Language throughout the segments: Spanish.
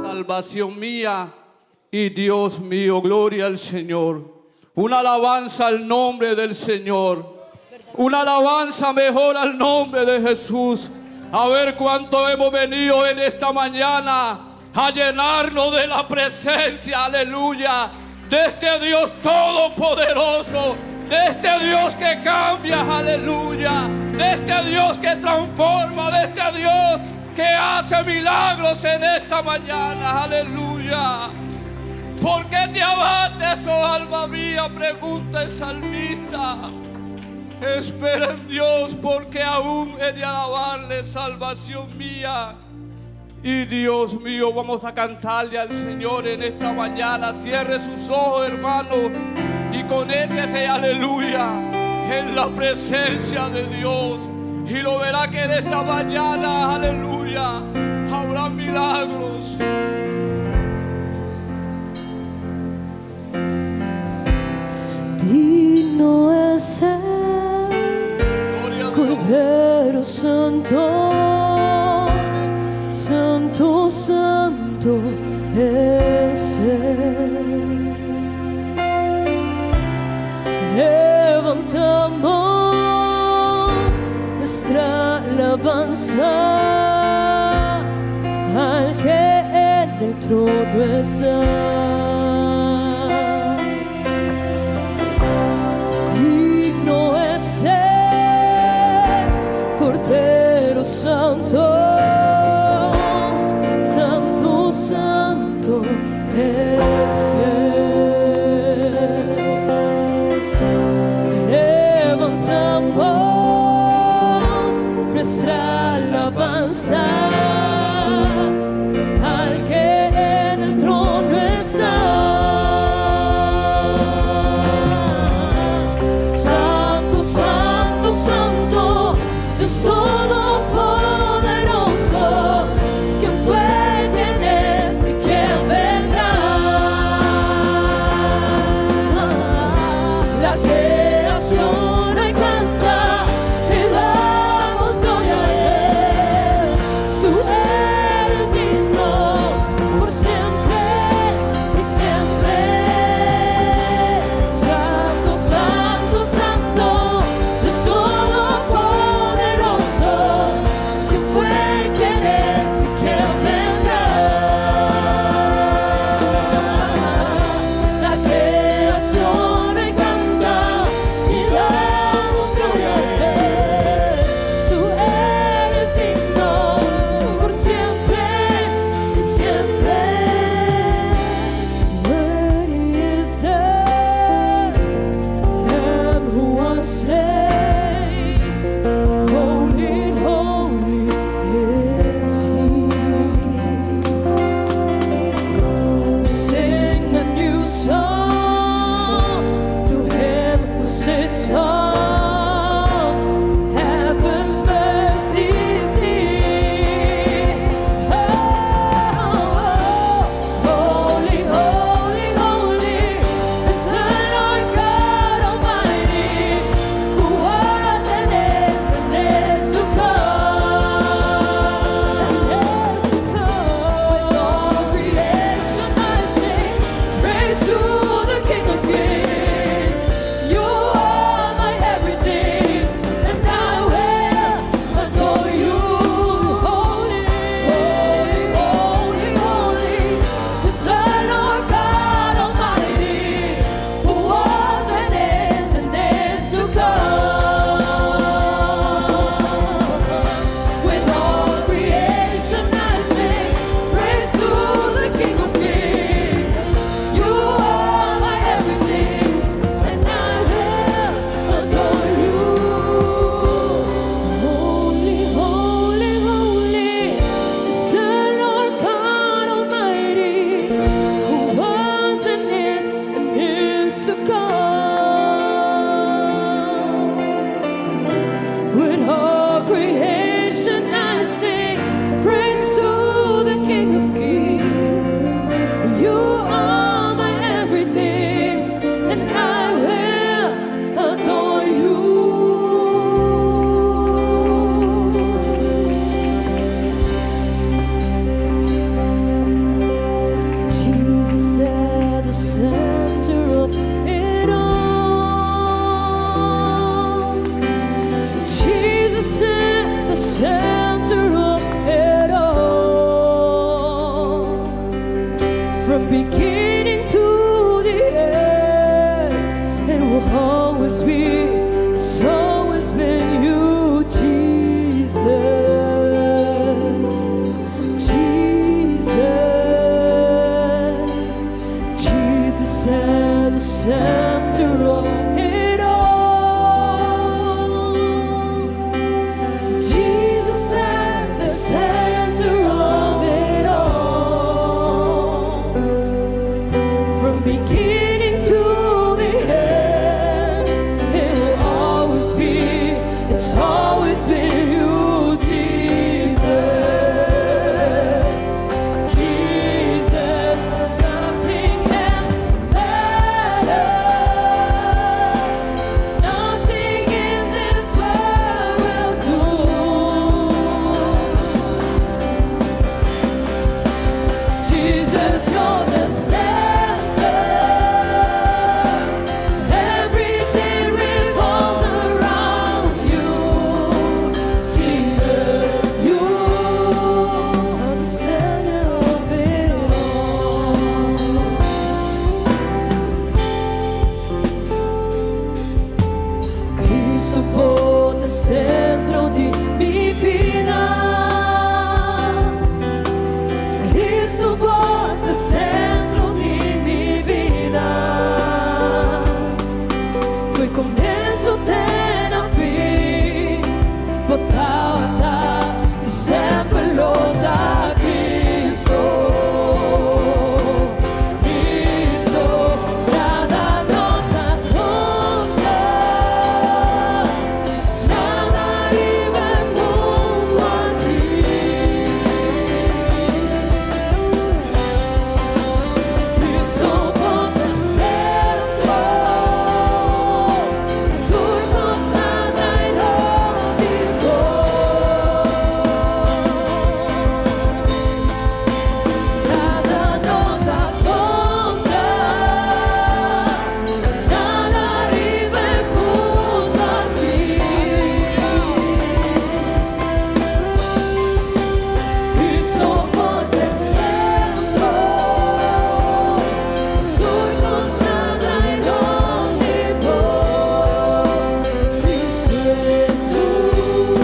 Salvación mía y Dios mío, gloria al Señor. Una alabanza al nombre del Señor. Una alabanza mejor al nombre de Jesús. A ver cuánto hemos venido en esta mañana a llenarnos de la presencia, aleluya, de este Dios todopoderoso, de este Dios que cambia, aleluya, de este Dios que transforma, de este Dios que hace milagros en esta mañana, aleluya. ¿Por qué te abates, oh alma mía?, pregunta el salmista. Espera en Dios, porque aún he de alabarle, salvación mía y Dios mío. Vamos a cantarle al Señor en esta mañana. Cierre sus ojos, hermano, y conéctese, aleluya, en la presencia de Dios. Y lo verá que en esta mañana, aleluya, habrá milagros. Digno es el Cordero Santo, Santo, Santo es Él. Levantamos nuestra alabanza al que en el trono está. Digno es el Cordero Santo, Santo, Santo es Él. Levantamos nuestra alabanza al que en el trono está. Santo, Santo, Santo, Dios todopoderoso, quien fue, quien es y quien vendrá. from beginning to the end. It will always be, it's always been you, Jesus. Jesus, Jesus at the center of it all. Jesus at the center of it all. From beginning to the end, it will always be, it's always been you, Jesus. Jesus, nothing else matters. Nothing in this world will do. Jesus, you're the center. Everything revolves around you. Jesus, you are the center of it all. Cristo por el centro de mi vida. Cristo por el centro de mi vida. Foi começo até na fim, botar e sempre lutar Cristo. Cristo, nada nota conta, nada arriba el mundo a ti. Cristo por el centro, tu costata irónico. Nada nota conta, nada arriba el mundo a ti. Cristo por el centro, tu costata irónico. Cristo Jesús,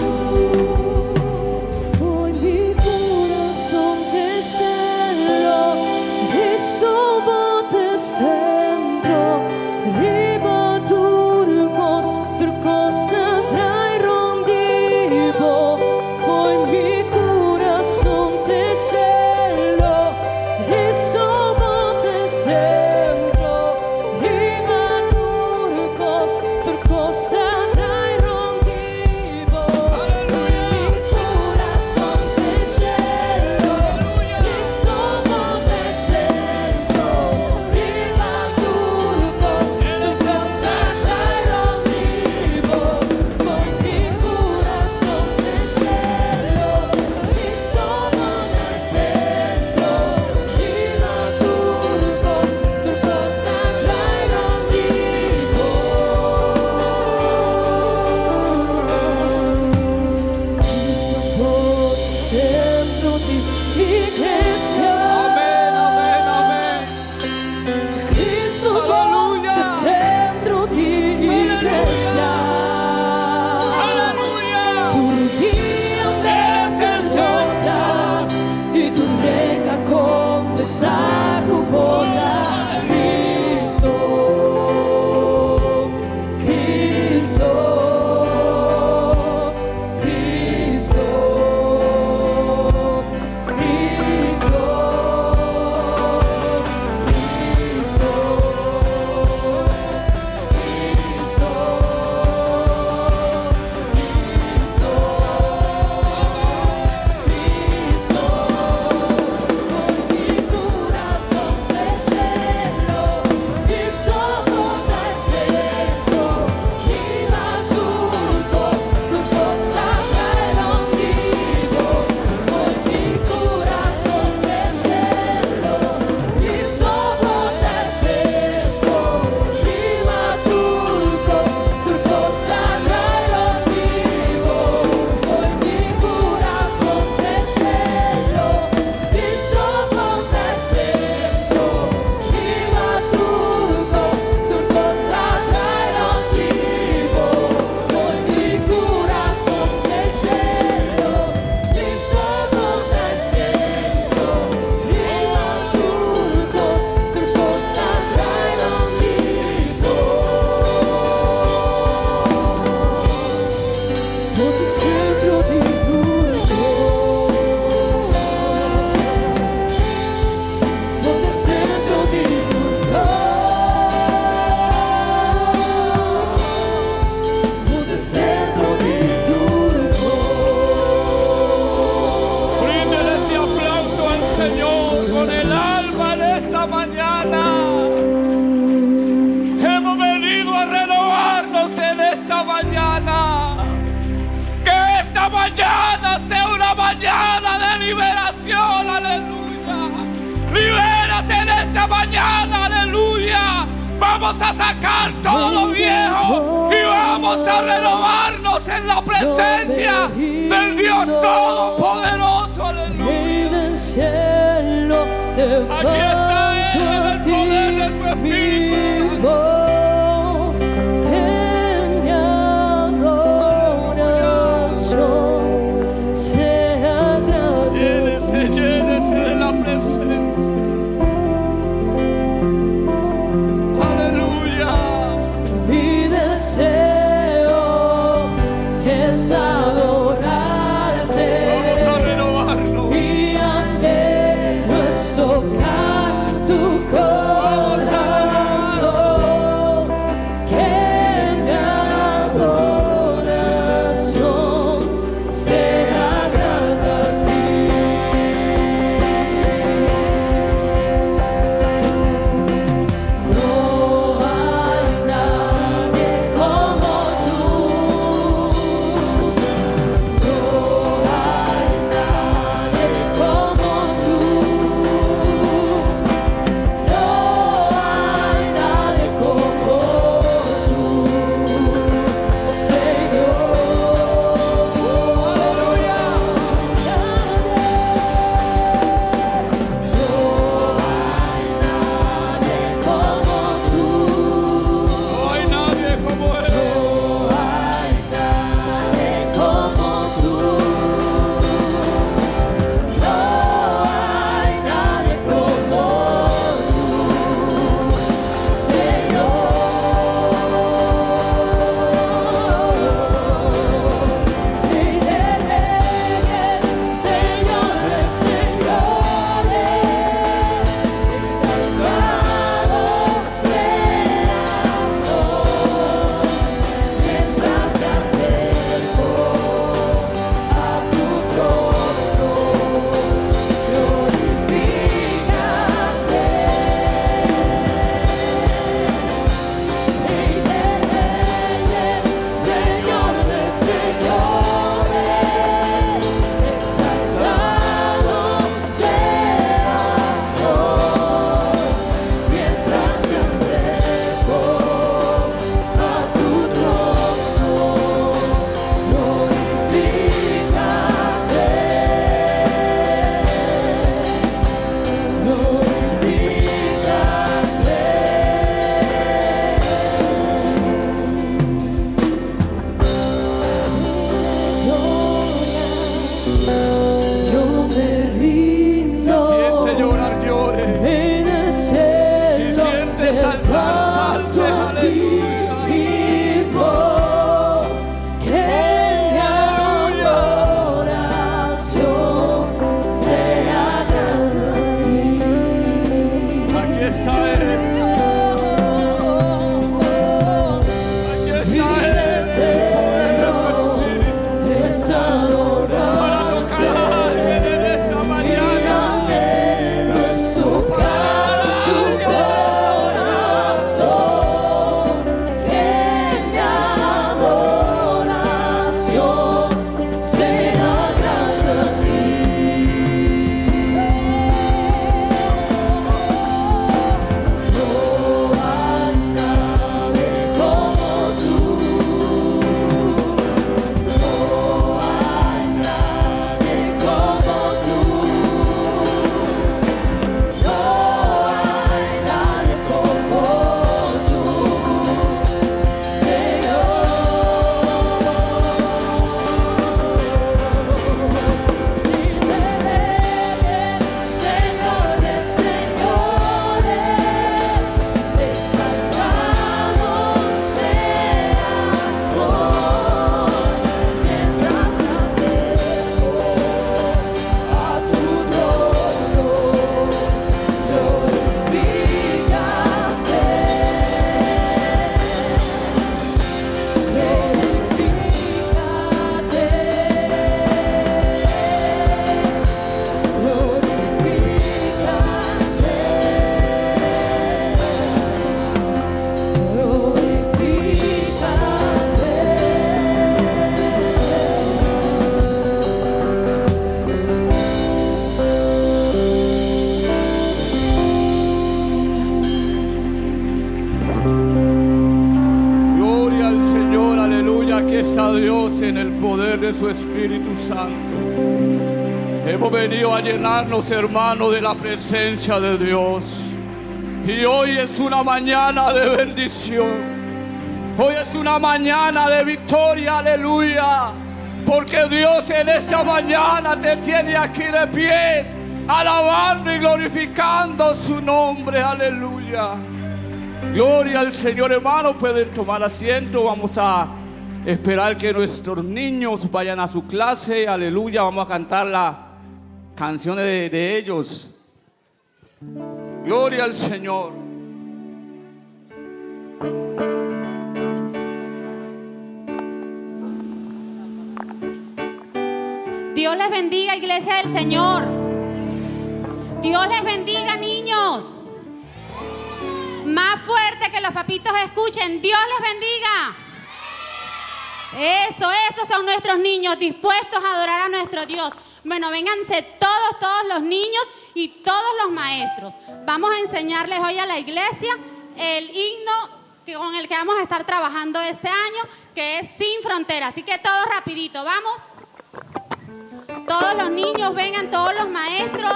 foi mi corazón de cielo, Cristo por el centro, riba turcos trae rondivo, foi mi corazón de cielo, Cristo por el centro, riba turcos trae rondivo, mi corazón de cielo, Cristo por el centro, riba turcos trae rondivo, con mi corazón de cielo, Cristo por el centro, riba turcos esta mañana, aleluya, vamos a sacar todo lo viejo y vamos a renovarnos en la presencia del Dios Todopoderoso, aleluya. Del cielo, Aquí está Él en el poder de su Espíritu Santo. voz en mi adoración se agrade. Llénese, llénese de la presencia. Aleluya. Mi deseo es adorarte. Vamos a renovarnos. Mi anhelo es tocar tu corazón, que mi adoración se agrada a ti. No hay nadie como tú. No hay nadie como tú. No poder de su Espíritu Santo. Hemos venido a llenarnos, hermanos, de la presencia de Dios. Y hoy es una mañana de bendición. Hoy es una mañana de victoria, aleluya. Porque Dios en esta mañana te tiene aquí de pie, alabando y glorificando su nombre, aleluya. Gloria al Señor, hermanos. Pueden tomar asiento. Vamos a esperar que nuestros niños vayan a su clase, aleluya. Vamos a cantar las canciones de ellos. Gloria al Señor. Dios les bendiga, iglesia del Señor. Dios les bendiga, niños. Más fuerte que los papitos escuchen. Dios les bendiga. Esos son nuestros niños dispuestos a adorar a nuestro Dios. Bueno, vénganse todos los niños y todos los maestros. Vamos a enseñarles hoy a la iglesia el himno con el que vamos a estar trabajando este año, que es Sin Fronteras. Así que todos rapidito, vamos. Todos los niños vengan, todos los maestros.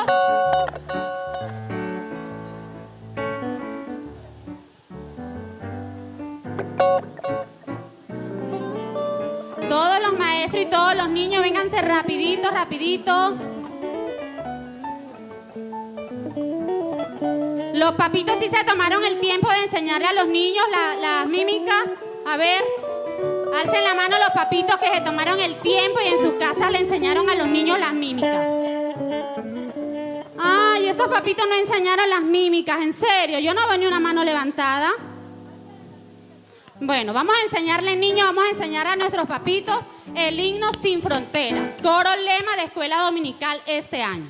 Todos los maestros y todos los niños, vénganse rapidito, rapidito. Los papitos sí se tomaron el tiempo de enseñarle a los niños las mímicas. A ver, alcen la mano los papitos que se tomaron el tiempo y en su casa le enseñaron a los niños las mímicas. Ay, esos papitos no enseñaron las mímicas, en serio, yo no veo ni una mano levantada. Bueno, vamos a enseñarle, niños, vamos a enseñar a nuestros papitos el himno Sin Fronteras, coro lema de escuela dominical este año.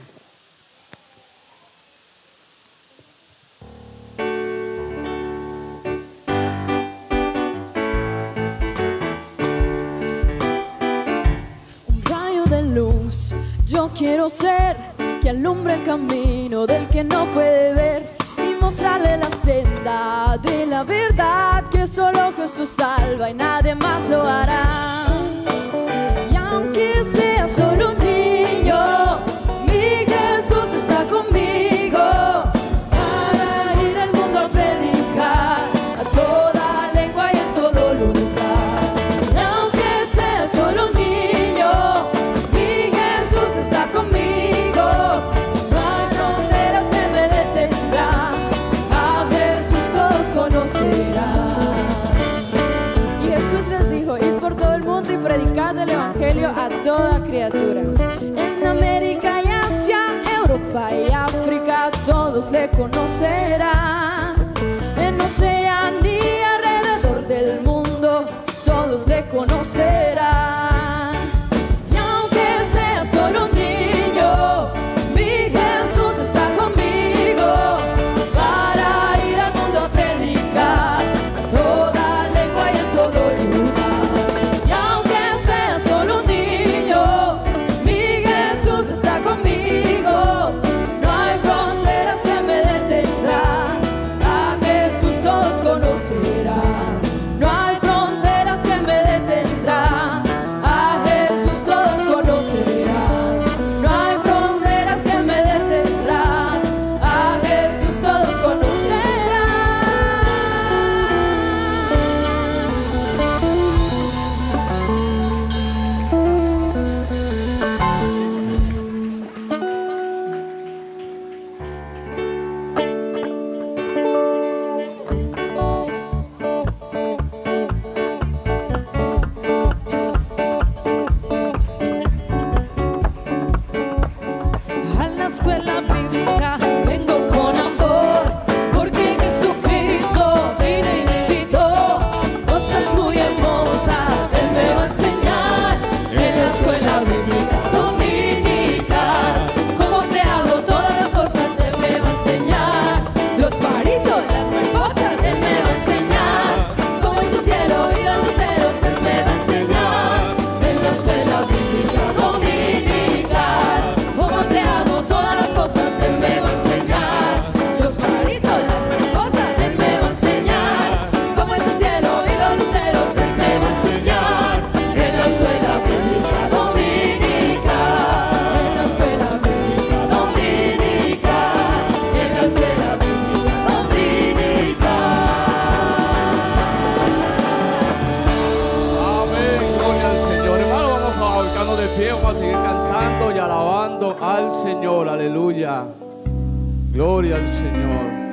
Un rayo de luz, yo quiero ser, que alumbre el camino del que no puede ver. Mostrarle la senda de la verdad, que solo Jesús salva y nadie más lo hará. Y aunque sea solo un niño, mi Jesús está conmigo para ir al mundo a predicar a toda lengua y en todo lugar. Y aunque sea solo un niño, mi Jesús está conmigo, no hay fronteras que me detendrán. Y Jesús les dijo: id por todo el mundo y predicad el evangelio a toda criatura. En América y Asia, Europa y África, todos le conocerán. En Oceanía, alrededor del mundo, todos le conocerán. Y aunque sea solo un niño, mi Jesús está conmigo para ir al mundo a predicar a toda lengua y en todo lugar. Y aunque sea solo un niño, mi Jesús está conmigo, no hay fronteras que me detendrán, a Jesús todos conocerán. No hay fronteras que me detendrán, a Jesús todos conocerán. No hay fronteras que me detendrán, a Jesús todos conocerán. A la escuela bíblica vengo con amor, porque Jesucristo vino y me invitó. Cosas muy hermosas Él me va a enseñar en la escuela bíblica dominical. Cómo ha creado todas las cosas Él me va a enseñar. Los pajaritos, las mariposas Él me va a enseñar. Cómo es el cielo y los luceros Él me va a enseñar en la escuela bíblica dominical. Cómo ha creado todas las cosas Él me va a enseñar. Los pajaritos, las mariposas Él me va a enseñar. Cómo es el cielo y los luceros Él me va a enseñar en la escuela bíblica aleluya. Gloria al Señor.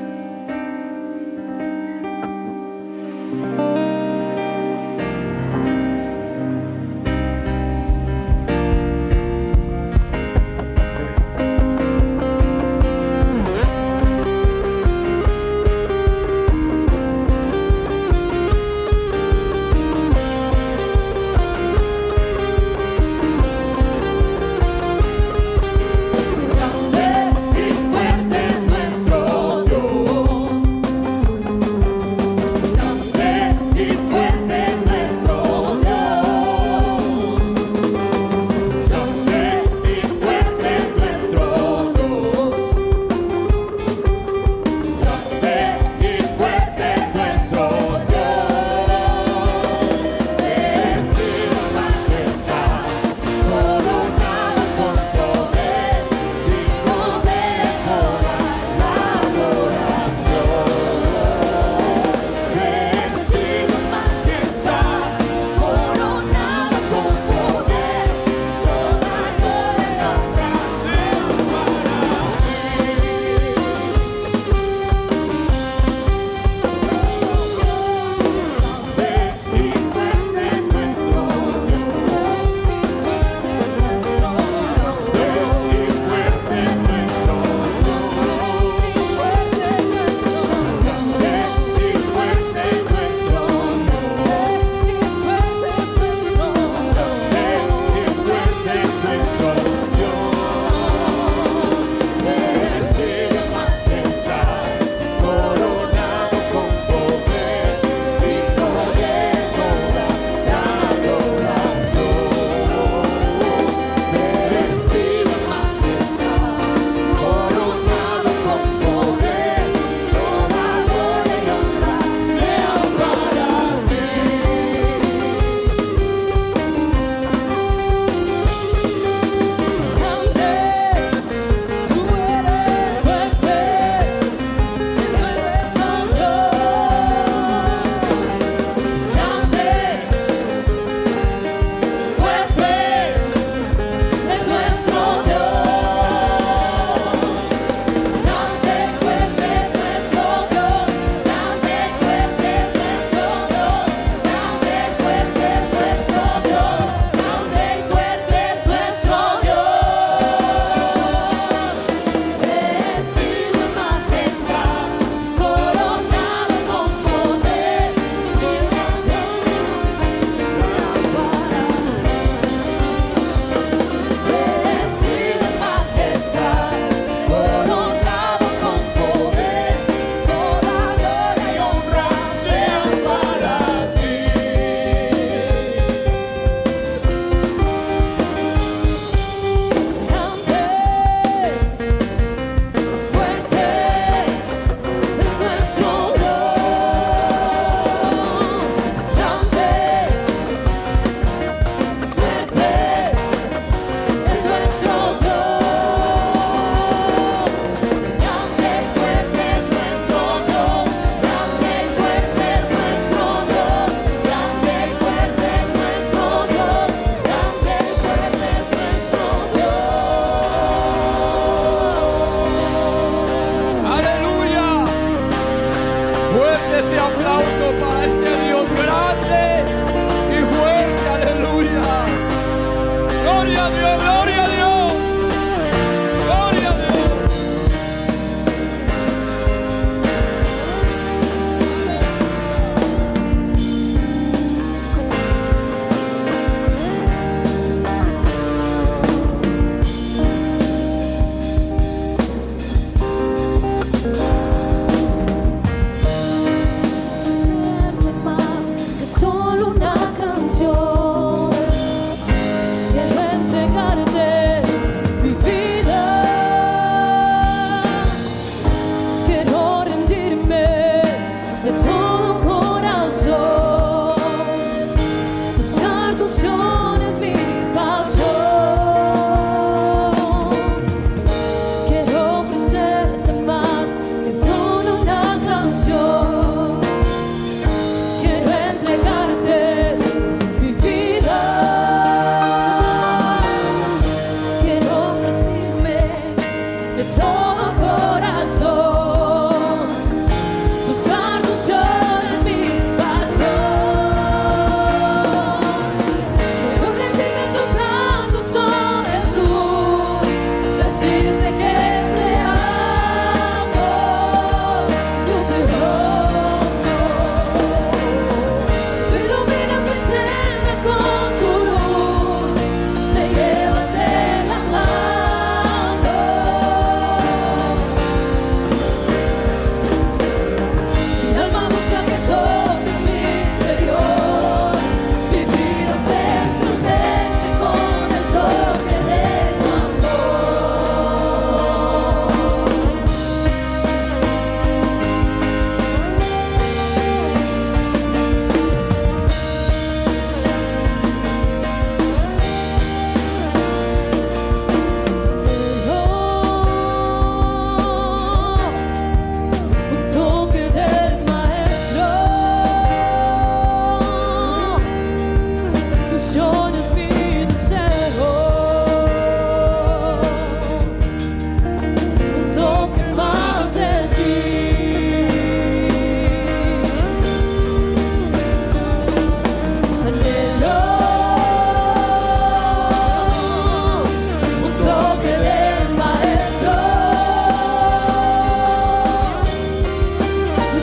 Solo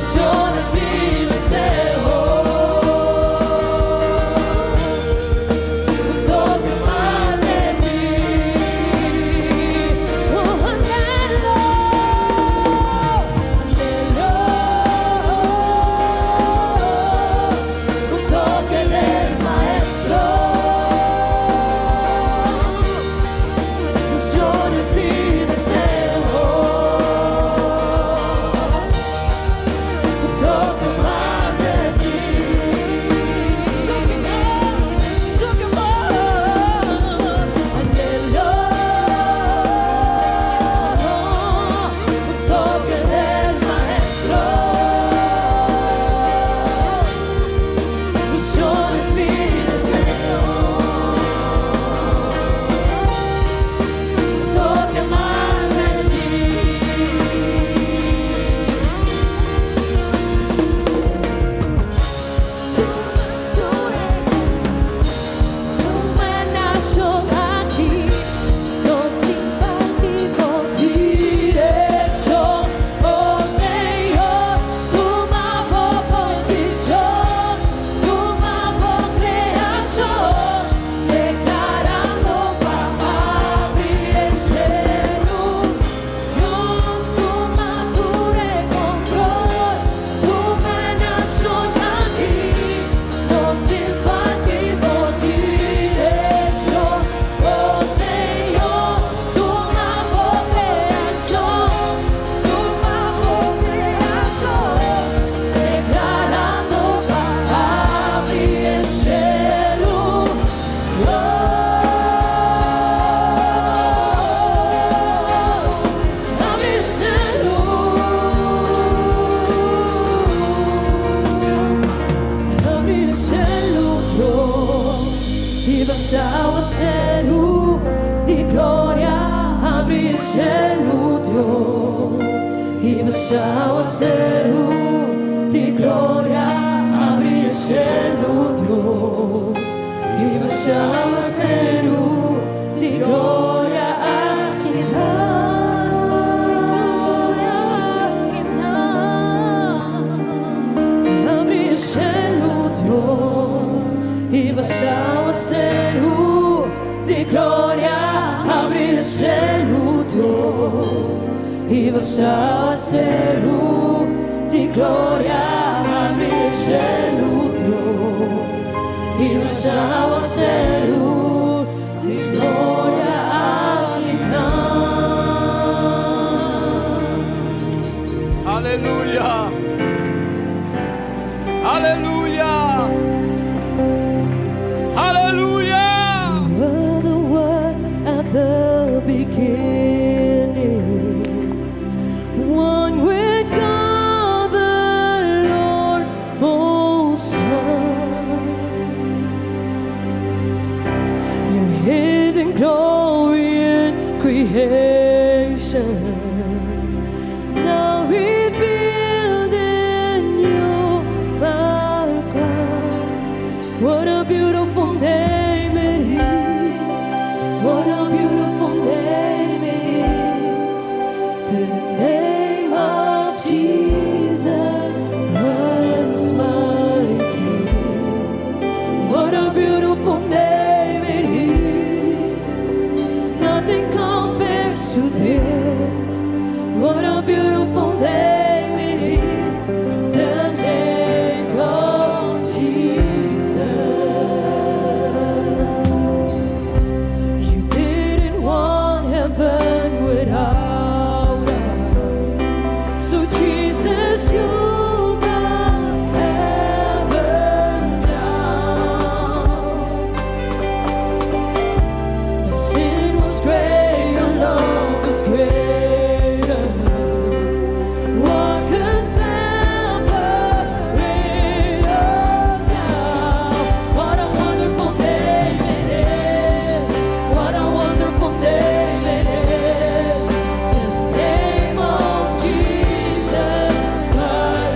pasión es mi deseo. Un toque más de ti. Oh, anhelo, un toque del Maestro. Pasión es mi deseo. Un toque más de ti. Un toque más. Anhelo un toque del Maestro. Pasión es mi deseo. Un toque más de tu manaso aquí, nos impartimos dirección. Oh Señor, tu mapa posición, tu mapa creación, declarando para abrir el cielo. Dios, tu madure control, tu manación aquí, nos impartimos dirección. Oh Señor, tu mapa creación, declarando para abrir el cielo. Abre el cielo. Abre el cielo, Dios, y vas a hacer de gloria. Abre el cielo, Dios, y vas a hacer de gloria. Abre el cielo, Dios, y vas a hacer de gloria. Abre el cielo, Dios, y vas a hacer de gloria. Abre el cielo, Dios, y vas a hacer de gloria. Abre el cielo, Dios, y vas a hacer de gloria. Aleluya. Aleluya. Aleluya. You were the Word at the beginning, one with God the Lord Most High. Your hidden glory in creation, now revealed in you, my Christ. What a beautiful name it is. What a beautiful name it is. The name of Jesus Christ, my King. What a beautiful name it is. Nothing compares to this. What a beautiful name it is. The name of Jesus. You didn't want heaven without us, so Jesus, you brought heaven down. My sin was great, your love was greater. What could separate us now? What a wonderful name it is. What a wonderful name it is. In the name of Jesus Christ.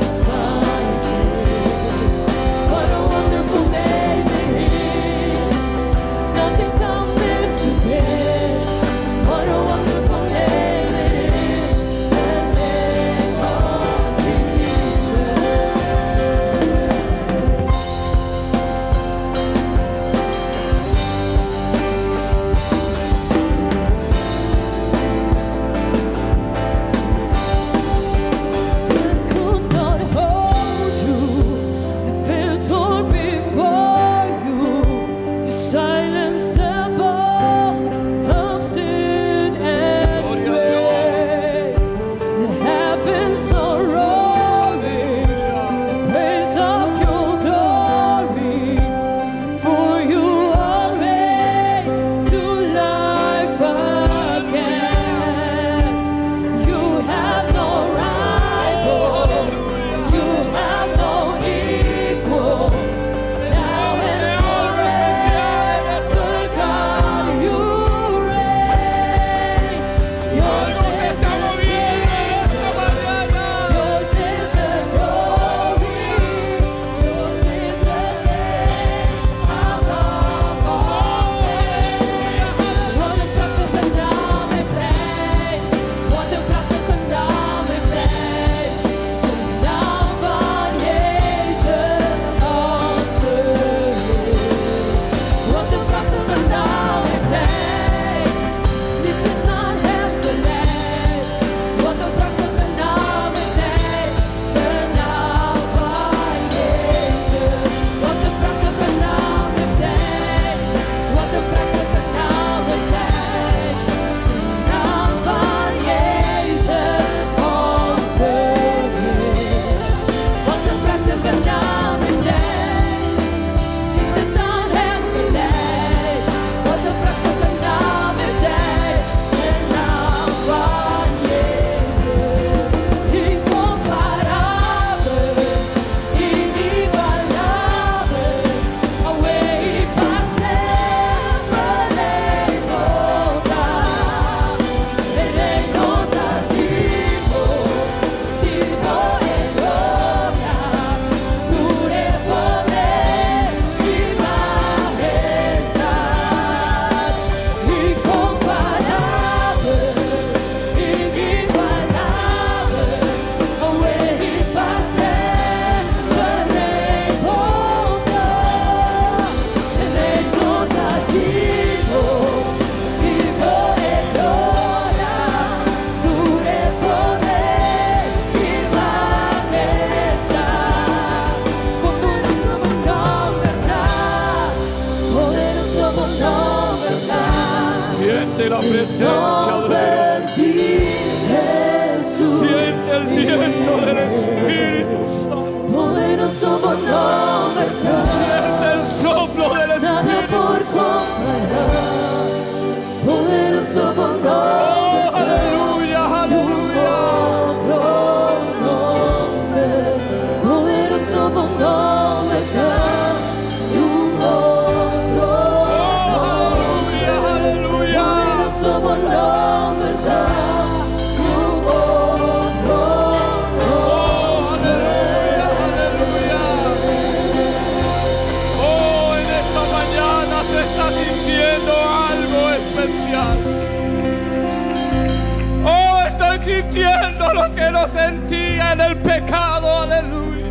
lo que no sentía en el pecado, aleluya.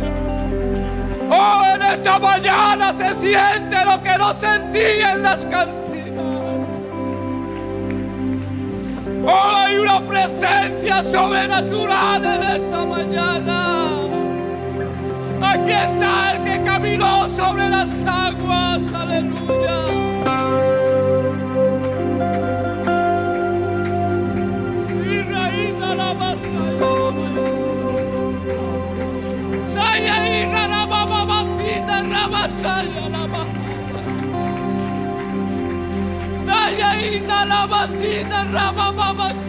Oh, en esta mañana se siente lo que no sentía en las cantinas. Oh, hay una presencia sobrenatural en esta mañana. Aquí está el que caminó sobre las aguas, aleluya. Sí, reina la masaya. Saya ira la mamacita, la masaya, la masaya. Saya ira la masita, la mamacita.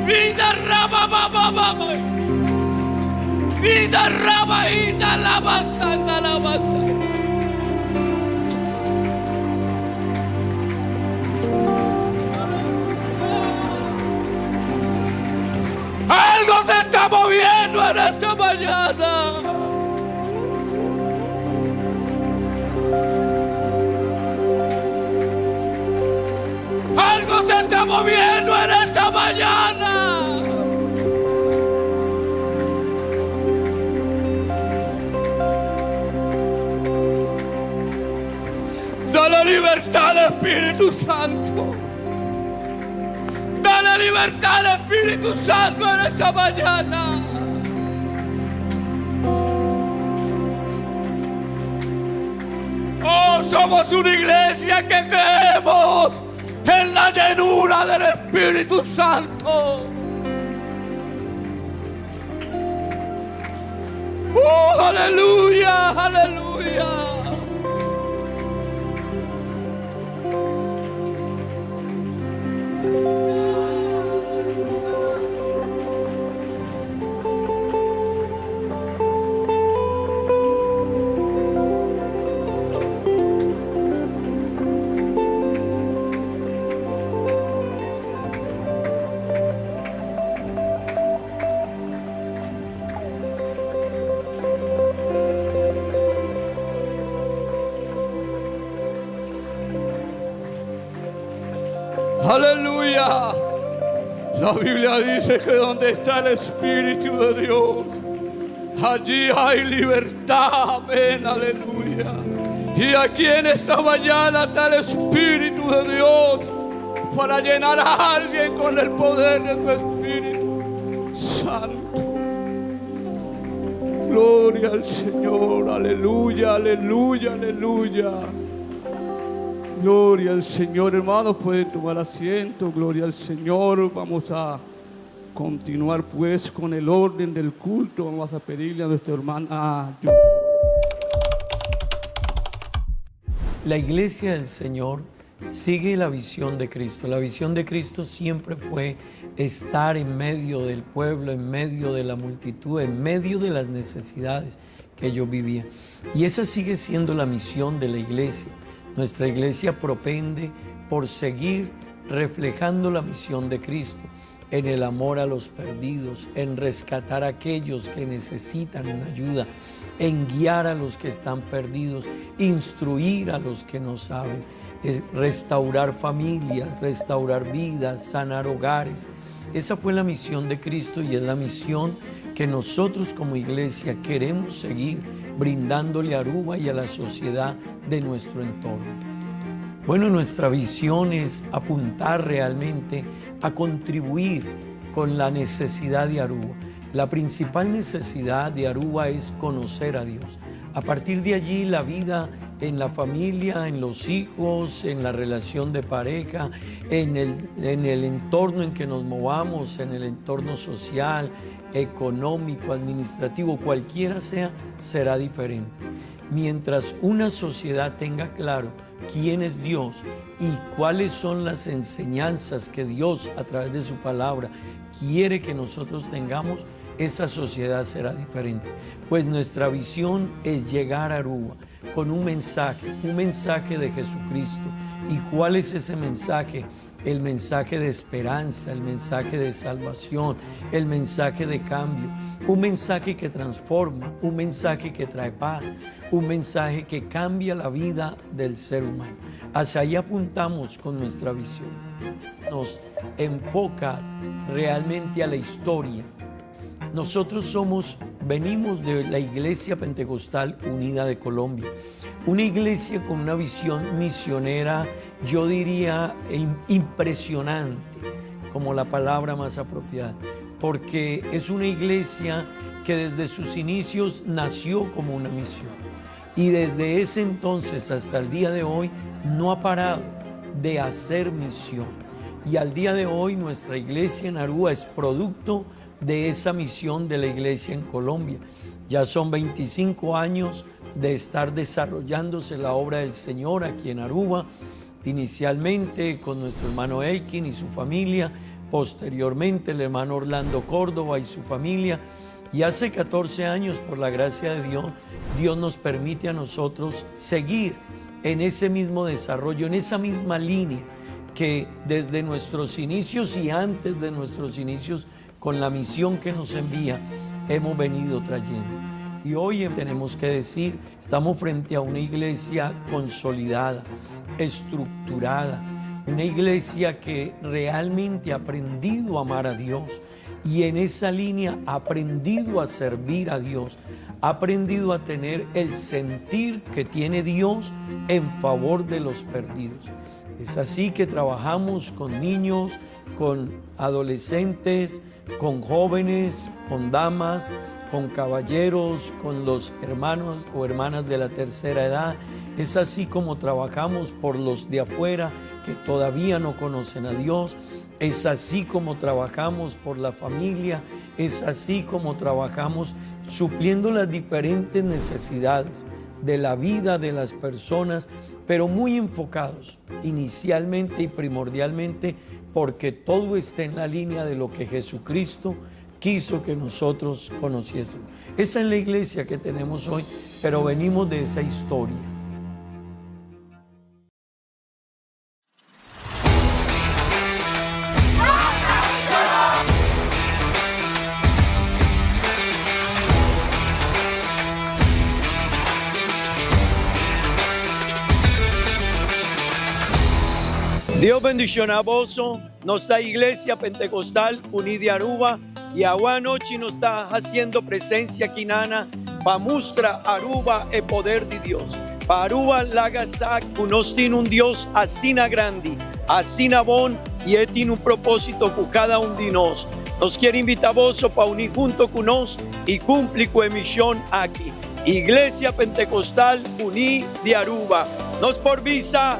Vida rama mama, vida rama ida la basanda la basanda. Algo se está moviendo en esta mañana. Algo se está moviendo en esta mañana. Dale libertad al Espíritu Santo. Dale libertad al Espíritu Santo en esta mañana. Oh, somos una iglesia que creemos en la llenura del Espíritu Santo. Oh, aleluya, aleluya. Aleluya. La Biblia dice que donde está el Espíritu de Dios, allí hay libertad. Amén, aleluya. Y aquí en esta mañana está el Espíritu de Dios para llenar a alguien con el poder de su Espíritu Santo. Gloria al Señor, aleluya, aleluya, aleluya. Gloria al Señor, hermanos, pueden tomar asiento. Gloria al Señor. Vamos a continuar pues con el orden del culto. Vamos a pedirle a nuestra hermana. La iglesia del Señor sigue la visión de Cristo. La visión de Cristo siempre fue estar en medio del pueblo, en medio de la multitud, en medio de las necesidades que ellos vivían. Y esa sigue siendo la misión de la iglesia. Nuestra iglesia propende por seguir reflejando la misión de Cristo en el amor a los perdidos, en rescatar a aquellos que necesitan ayuda, en guiar a los que están perdidos, instruir a los que no saben, restaurar familias, restaurar vidas, sanar hogares. Esa fue la misión de Cristo y es la misión que nosotros como iglesia queremos seguir brindándole a Aruba y a la sociedad de nuestro entorno. Bueno, nuestra visión es apuntar realmente a contribuir con la necesidad de Aruba. La principal necesidad de Aruba es conocer a Dios. A partir de allí, la vida en la familia, en los hijos, en la relación de pareja, en el entorno en que nos movamos, en el entorno social, económico, administrativo, cualquiera sea, será diferente. Mientras una sociedad tenga claro quién es Dios y cuáles son las enseñanzas que Dios a través de su palabra quiere que nosotros tengamos, esa sociedad será diferente. Pues nuestra visión es llegar a Aruba con un mensaje de Jesucristo. ¿Y cuál es ese mensaje? El mensaje de esperanza, el mensaje de salvación, el mensaje de cambio, un mensaje que transforma, un mensaje que trae paz, un mensaje que cambia la vida del ser humano. Hacia ahí apuntamos con nuestra visión. nos enfoca realmente a la historia. Nosotros venimos de la Iglesia Pentecostal Unida de Colombia, una iglesia con una visión misionera, yo diría impresionante, como la palabra más apropiada, porque es una iglesia que desde sus inicios nació como una misión y desde ese entonces hasta el día de hoy no ha parado de hacer misión. Y al día de hoy nuestra iglesia en Aruba es producto de esa misión de la iglesia en Colombia. Ya son 25 años de estar desarrollándose la obra del Señor aquí en Aruba, inicialmente con nuestro hermano Elkin y su familia, posteriormente el hermano Orlando Córdoba y su familia, y hace 14 años, por la gracia de Dios, Dios nos permite a nosotros seguir en ese mismo desarrollo, en esa misma línea que desde nuestros inicios y antes de nuestros inicios, con la misión que nos envía, hemos venido trayendo. Y hoy tenemos que decir, estamos frente a una iglesia consolidada, estructurada, una iglesia que realmente ha aprendido a amar a Dios y en esa línea ha aprendido a servir a Dios, ha aprendido a tener el sentir que tiene Dios en favor de los perdidos. Es así que trabajamos con niños, con adolescentes, con jóvenes, con damas, con caballeros, con los hermanos o hermanas de la tercera edad. Es así como trabajamos por los de afuera que todavía no conocen a Dios. Es así como trabajamos por la familia. Es así como trabajamos supliendo las diferentes necesidades de la vida de las personas, pero muy enfocados inicialmente y primordialmente porque todo está en la línea de lo que Jesucristo quiso que nosotros conociésemos. Esa es la iglesia que tenemos hoy, pero venimos de esa historia. Dios bendicionar vos, nuestra iglesia pentecostal unida de Aruba, y agua noche nos está haciendo presencia aquí nana para mostrar Aruba el poder de Dios. Para Aruba lagasa nos tiene un Dios así na grande, así na bon, y él tiene un propósito con cada uno de nosotros. Nos quiere invitar vos para unir junto con nosotros y cumplir con misión aquí. Iglesia Pentecostal Unida de Aruba. Nos por visa.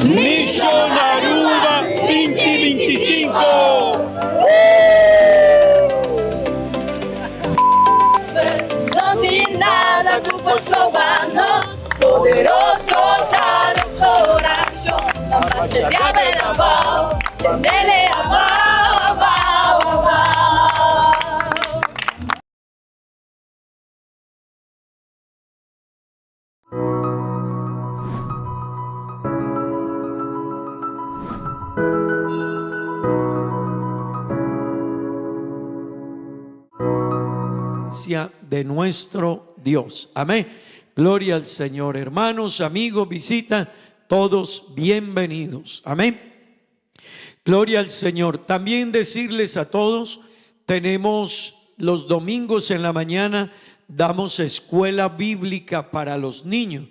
Mission Aruba 2025. No tiene nada que puedes robarnos, poderoso danos oración. La paz de haber amado, tenerle amado, amado, amado. De nuestro Dios. Amén. Gloria al Señor. Hermanos, amigos, visita, todos bienvenidos. Amén. Gloria al Señor. También decirles a todos, tenemos los domingos en la mañana, damos escuela bíblica para los niños.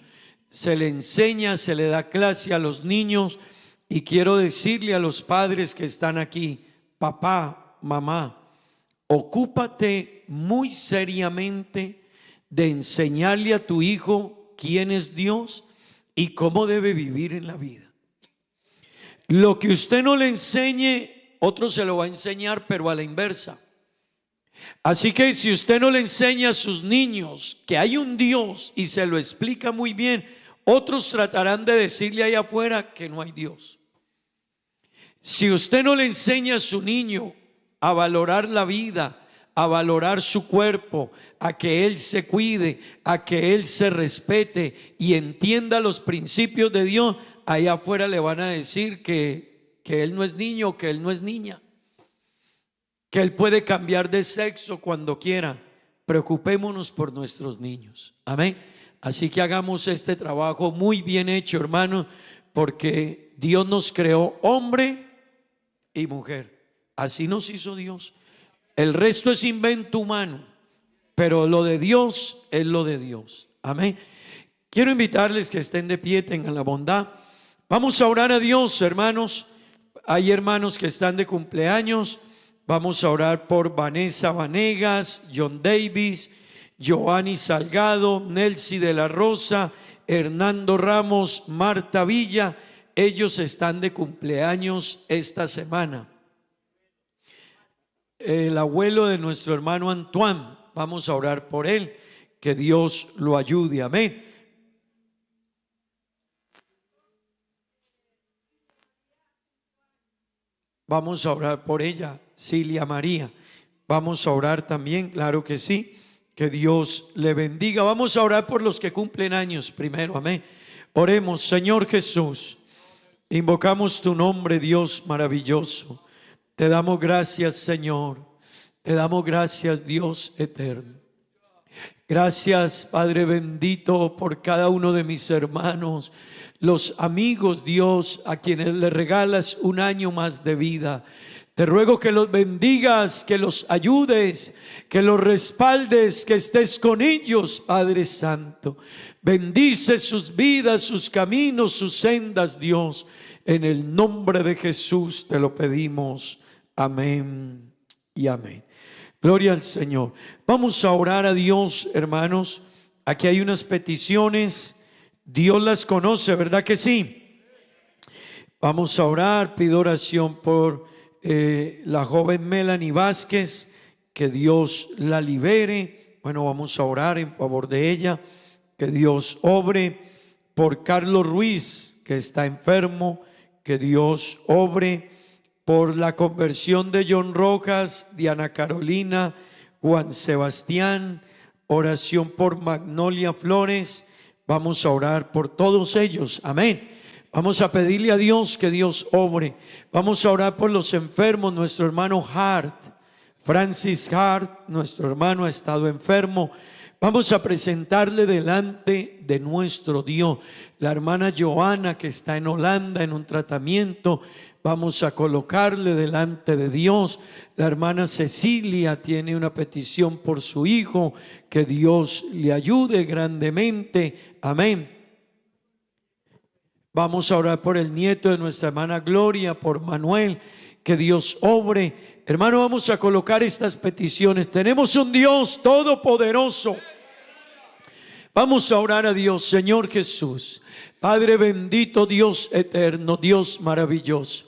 Se le enseña, se le da clase a los niños, y quiero decirle a los padres que están aquí, papá, mamá, ocúpate muy seriamente de enseñarle a tu hijo quién es Dios y cómo debe vivir en la vida. Lo que usted no le enseñe, otro se lo va a enseñar, pero a la inversa. Así que si usted no le enseña a sus niños que hay un Dios y se lo explica muy bien, Otros tratarán de decirle allá afuera que no hay Dios. Si usted no le enseña a su niño a valorar la vida, a valorar su cuerpo, a que él se cuide, a que él se respete y entienda los principios de Dios, allá afuera le van a decir que él no es niño, que él no es niña, que él puede cambiar de sexo cuando quiera. Preocupémonos por nuestros niños. Amén. Así que hagamos este trabajo muy bien hecho, hermano, porque Dios nos creó hombre y mujer. Así nos hizo Dios. El resto es invento humano, pero lo de Dios es lo de Dios. Amén. Quiero invitarles que estén de pie, tengan la bondad. Vamos a orar a Dios, hermanos. Hay hermanos que están de cumpleaños. Vamos a orar por Vanessa Vanegas, John Davis, Giovanni Salgado, Nelcy de la Rosa, Hernando Ramos, Marta Villa. Ellos están de cumpleaños esta semana. El abuelo de nuestro hermano Antoine, vamos a orar por él, que Dios lo ayude. Amén. Vamos a orar por ella, Cilia María. Vamos a orar también, claro que sí. Que Dios le bendiga. Vamos a orar por los que cumplen años primero. Amén. Oremos. Señor Jesús, invocamos tu nombre, Dios maravilloso. Te damos gracias, Señor. Te damos gracias, Dios eterno. Gracias, Padre bendito, por cada uno de mis hermanos, los amigos, Dios, a quienes le regalas un año más de vida. Te ruego que los bendigas, que los ayudes, que los respaldes, que estés con ellos, Padre Santo. Bendice sus vidas, sus caminos, sus sendas, Dios. En el nombre de Jesús te lo pedimos. Amén y amén. Gloria al Señor. Vamos a orar a Dios, hermanos. Aquí hay unas peticiones. Dios las conoce, ¿verdad que sí? Vamos a orar. Pido oración por la joven Melanie Vázquez, que Dios la libere. Bueno, vamos a orar en favor de ella, que Dios obre. Por Carlos Ruiz, que está enfermo, que Dios obre. Por la conversión de John Rojas, Diana Carolina, Juan Sebastián. Oración por Magnolia Flores. Vamos a orar por todos ellos. Amén. Vamos a pedirle a Dios que Dios obre. Vamos a orar por los enfermos. Nuestro hermano Hart, Francis Hart, nuestro hermano ha estado enfermo. Vamos a presentarle delante de nuestro Dios. La hermana Joana, que está en Holanda en un tratamiento, vamos a colocarle delante de Dios. La hermana Cecilia tiene una petición por su hijo, que Dios le ayude grandemente. Amén. Vamos a orar por el nieto de nuestra hermana Gloria, por Manuel, que Dios obre. Hermano, vamos a colocar estas peticiones. Tenemos un Dios todopoderoso. Vamos a orar a Dios. Señor Jesús, Padre bendito, Dios eterno, Dios maravilloso.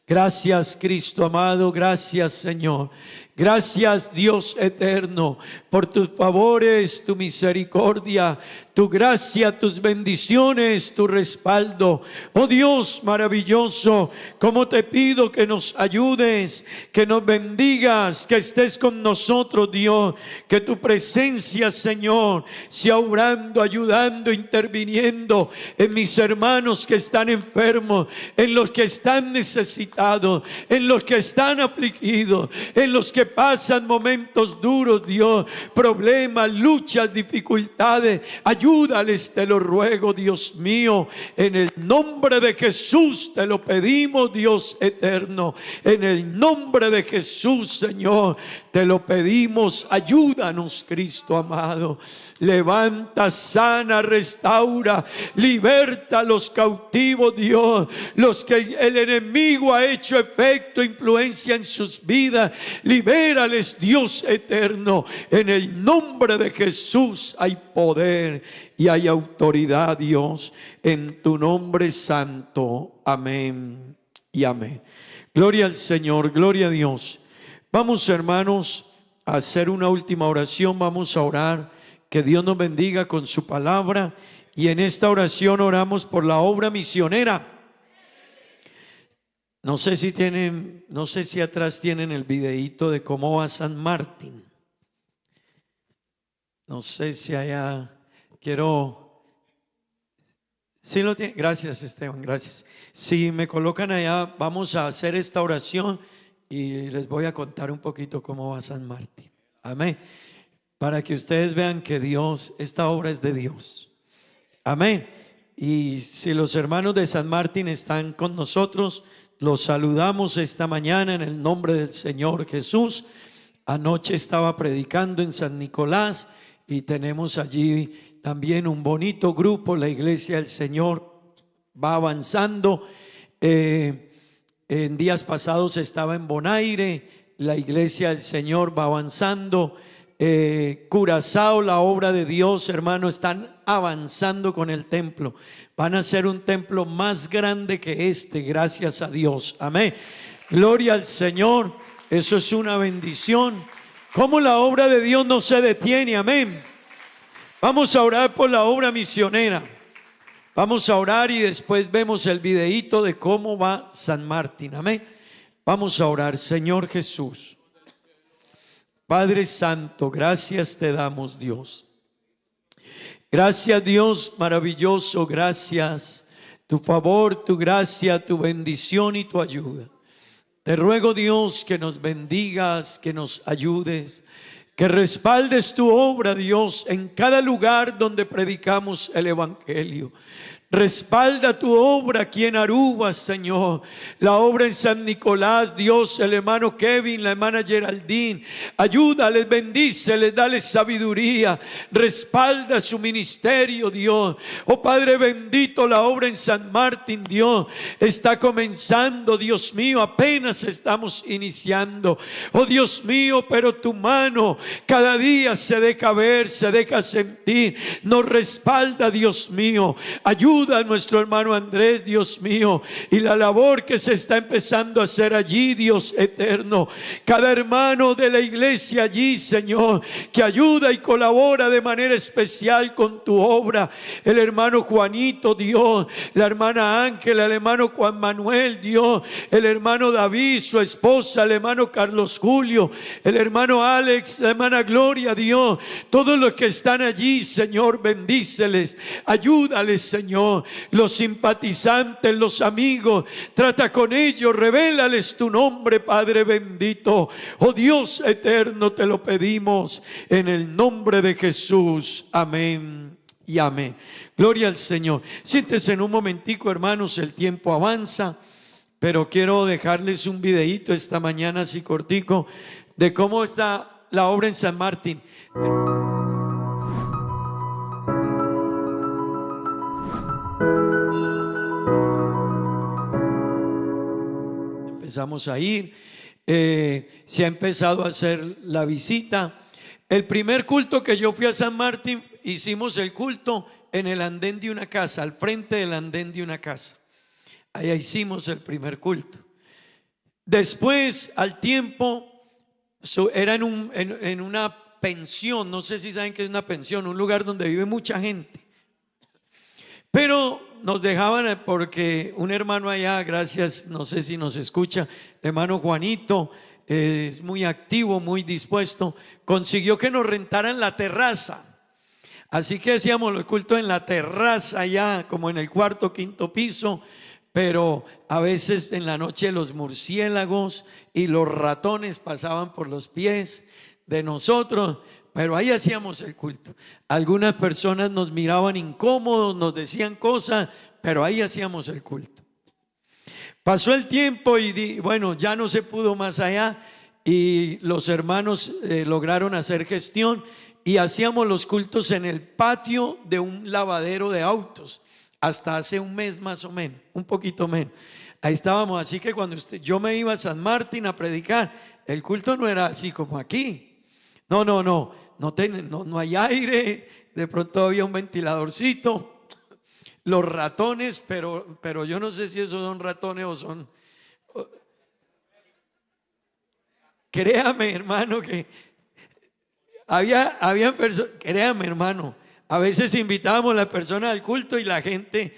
Gracias, Cristo amado, gracias, Señor. Gracias, Dios eterno, por tus favores, tu misericordia, tu gracia, tus bendiciones, tu respaldo. Oh Dios maravilloso, como te pido que nos ayudes, que nos bendigas, que estés con nosotros, Dios. Que tu presencia, Señor, sea obrando, ayudando, interviniendo en mis hermanos que están enfermos, en los que están necesitados, en los que están afligidos, en los que pasan momentos duros, Dios, problemas, luchas, dificultades. Ayúdales, te lo ruego, Dios mío, en el nombre de Jesús te lo pedimos, Dios eterno. En el nombre de Jesús, Señor, te lo pedimos. Ayúdanos, Cristo amado. Levanta, sana, restaura, liberta a los cautivos, Dios, los que el enemigo ha hecho efecto, influencia en sus vidas. Libérales, Dios eterno. En el nombre de Jesús hay poder y hay autoridad, Dios, en tu nombre santo. Amén y amén. Gloria al Señor, gloria a Dios. Vamos, hermanos, a hacer una última oración. Vamos a orar. Que Dios nos bendiga con su palabra Y en esta oración oramos por la obra misionera. No sé si atrás tienen el videíto de cómo va San Martín. No sé si allá sí lo tienen. Gracias, Esteban, gracias. Si me colocan allá, vamos a hacer esta oración y les voy a contar un poquito cómo va San Martín. Amén. Para que ustedes vean que esta obra es de Dios. Amén. Y si los hermanos de San Martín están con nosotros, los saludamos esta mañana en el nombre del Señor Jesús. Anoche estaba predicando en San Nicolás y tenemos allí también un bonito grupo. La iglesia del Señor va avanzando. En días pasados estaba en Bonaire. La iglesia del Señor va avanzando. Curazao, la obra de Dios, hermano, están avanzando con el templo. Van a ser un templo más grande que gracias a Dios. Amén. Gloria al Señor. Eso es una bendición. Como la obra de Dios no se detiene. Amén. Vamos a orar por la obra misionera. Vamos a orar y después vemos el videíto de cómo va San Martín. Amén. Vamos a orar. Señor Jesús, Padre Santo, gracias te damos, Dios. Gracias, Dios maravilloso, gracias. Tu favor, tu gracia, tu bendición y tu ayuda. Te ruego, Dios, que nos bendigas, que nos ayudes, que respaldes tu obra, Dios, en cada lugar donde predicamos el Evangelio. Respalda tu obra aquí en Aruba, Señor. La obra en San Nicolás, Dios, el hermano Kevin, la hermana Geraldine. Ayúdales, bendíceles, dale sabiduría. Respalda su ministerio, Dios. Oh Padre bendito, la obra en San Martín, Dios, está comenzando, Dios mío. Apenas estamos iniciando. Oh Dios mío, pero tu mano cada día se deja ver, se deja sentir. Nos respalda, Dios mío. Ayuda a nuestro hermano Andrés, Dios mío, y la labor que se está empezando a hacer allí, Dios eterno. Cada hermano de la iglesia allí, Señor, que ayuda y colabora de manera especial con tu obra. El hermano Juanito, Dios, la hermana Ángela, el hermano Juan Manuel, Dios, el hermano David, su esposa, el hermano Carlos Julio, el hermano Alex, la hermana Gloria, Dios, todos los que están allí, Señor, bendíceles, ayúdales, Señor. Los simpatizantes, los amigos, trata con ellos, revélales tu nombre, Padre bendito. Oh Dios eterno, te lo pedimos en el nombre de Jesús. Amén y amén. Gloria al Señor. Siéntense en un momentico, hermanos, el tiempo avanza, pero quiero dejarles un videíto esta mañana así cortico de cómo está la obra en San Martín. Empezamos a ir, se ha empezado a hacer la visita. El primer culto que yo fui a San Martín, hicimos el culto en el andén de una casa, al frente del andén de una casa. Allá hicimos el primer culto. Después, al tiempo, era en una pensión. No sé si saben qué es una pensión, un lugar donde vive mucha gente. Pero nos dejaban porque un hermano allá, gracias, no sé si nos escucha, hermano Juanito, es muy activo, muy dispuesto, consiguió que nos rentaran la terraza. Así que hacíamos los cultos en la terraza allá, como en el cuarto, quinto piso, pero a veces en la noche los murciélagos y los ratones pasaban por los pies de nosotros. Pero ahí hacíamos el culto. Algunas personas nos miraban incómodos, nos decían cosas, pero ahí hacíamos el culto. Pasó el tiempo y bueno, ya no se pudo más allá y los hermanos lograron hacer gestión y hacíamos los cultos en el patio de un lavadero de autos hasta hace un mes más o menos, un poquito menos. Ahí estábamos, así que cuando yo me iba a San Martín a predicar, el culto no era así como aquí. No hay aire, de pronto había un ventiladorcito, los ratones, pero yo no sé si esos son ratones o son. Créame, hermano, que había personas, créame, hermano, A veces invitábamos a las personas al culto y la gente,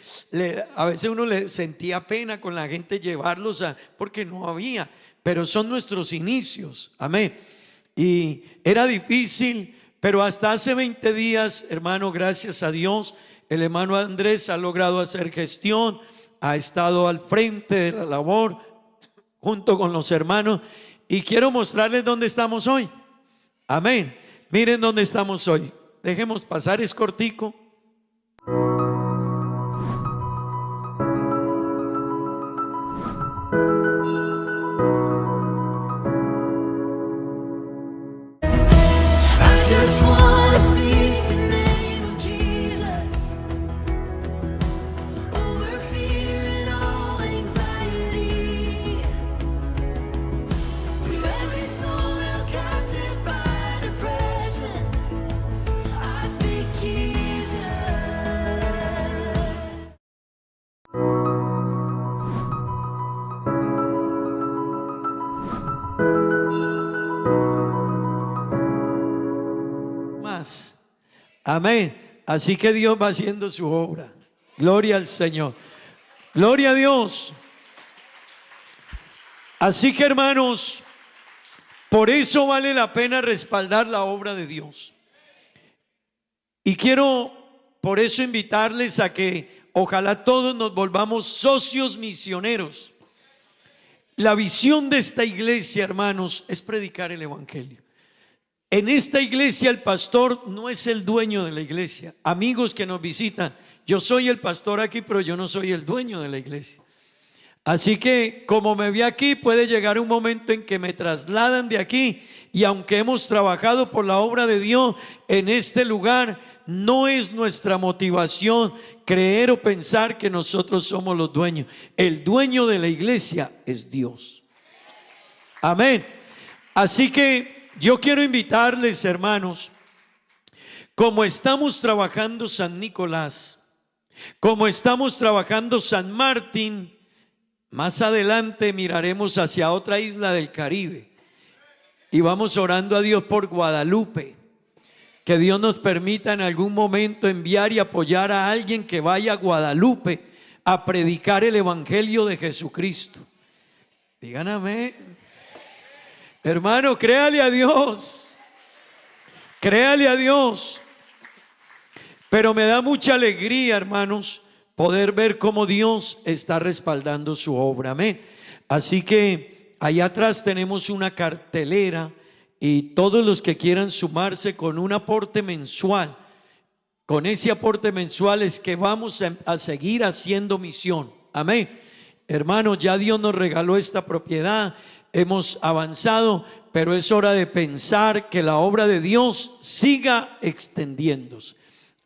a veces uno le sentía pena con la gente llevarlos porque no había, pero son nuestros inicios, amén. Y era difícil, pero hasta hace 20 días, hermano, gracias a Dios, el hermano Andrés ha logrado hacer gestión, ha estado al frente de la labor junto con los hermanos, y quiero mostrarles dónde estamos hoy, amén. Miren dónde estamos hoy. Dejemos pasar, es cortico. I just wanna speak the name of Jesus over fear and all anxiety. To every soul held captive by depression, I speak Jesus. Más. Amén. Así que Dios va haciendo su obra. Gloria al Señor. Gloria a Dios. Así que, hermanos, por eso vale la pena respaldar la obra de Dios. Y quiero por eso invitarles a que ojalá todos nos volvamos socios misioneros. La visión de esta iglesia, hermanos, es predicar el evangelio. En esta iglesia el pastor no es el dueño de la iglesia. Amigos que nos visitan, yo soy el pastor aquí, pero yo no soy el dueño de la iglesia. Así que como me vi aquí, puede llegar un momento en que me trasladan de aquí, y aunque hemos trabajado por la obra de Dios en este lugar, no es nuestra motivación creer o pensar que nosotros somos los dueños. El dueño de la iglesia es Dios. Amén. Así que yo quiero invitarles, hermanos, como estamos trabajando San Nicolás, como estamos trabajando San Martín, más adelante miraremos hacia otra isla del Caribe y vamos orando a Dios por Guadalupe. Que Dios nos permita en algún momento enviar y apoyar a alguien que vaya a Guadalupe a predicar el evangelio de Jesucristo. Digan amén. Hermano, créale a Dios. Créale a Dios. Pero me da mucha alegría, hermanos, poder ver cómo Dios está respaldando su obra. Amén. Así que allá atrás tenemos una cartelera, y todos los que quieran sumarse con un aporte mensual, con ese aporte mensual es que vamos a seguir haciendo misión. Amén. Hermanos, ya Dios nos regaló esta propiedad, hemos avanzado, pero es hora de pensar que la obra de Dios siga extendiéndose.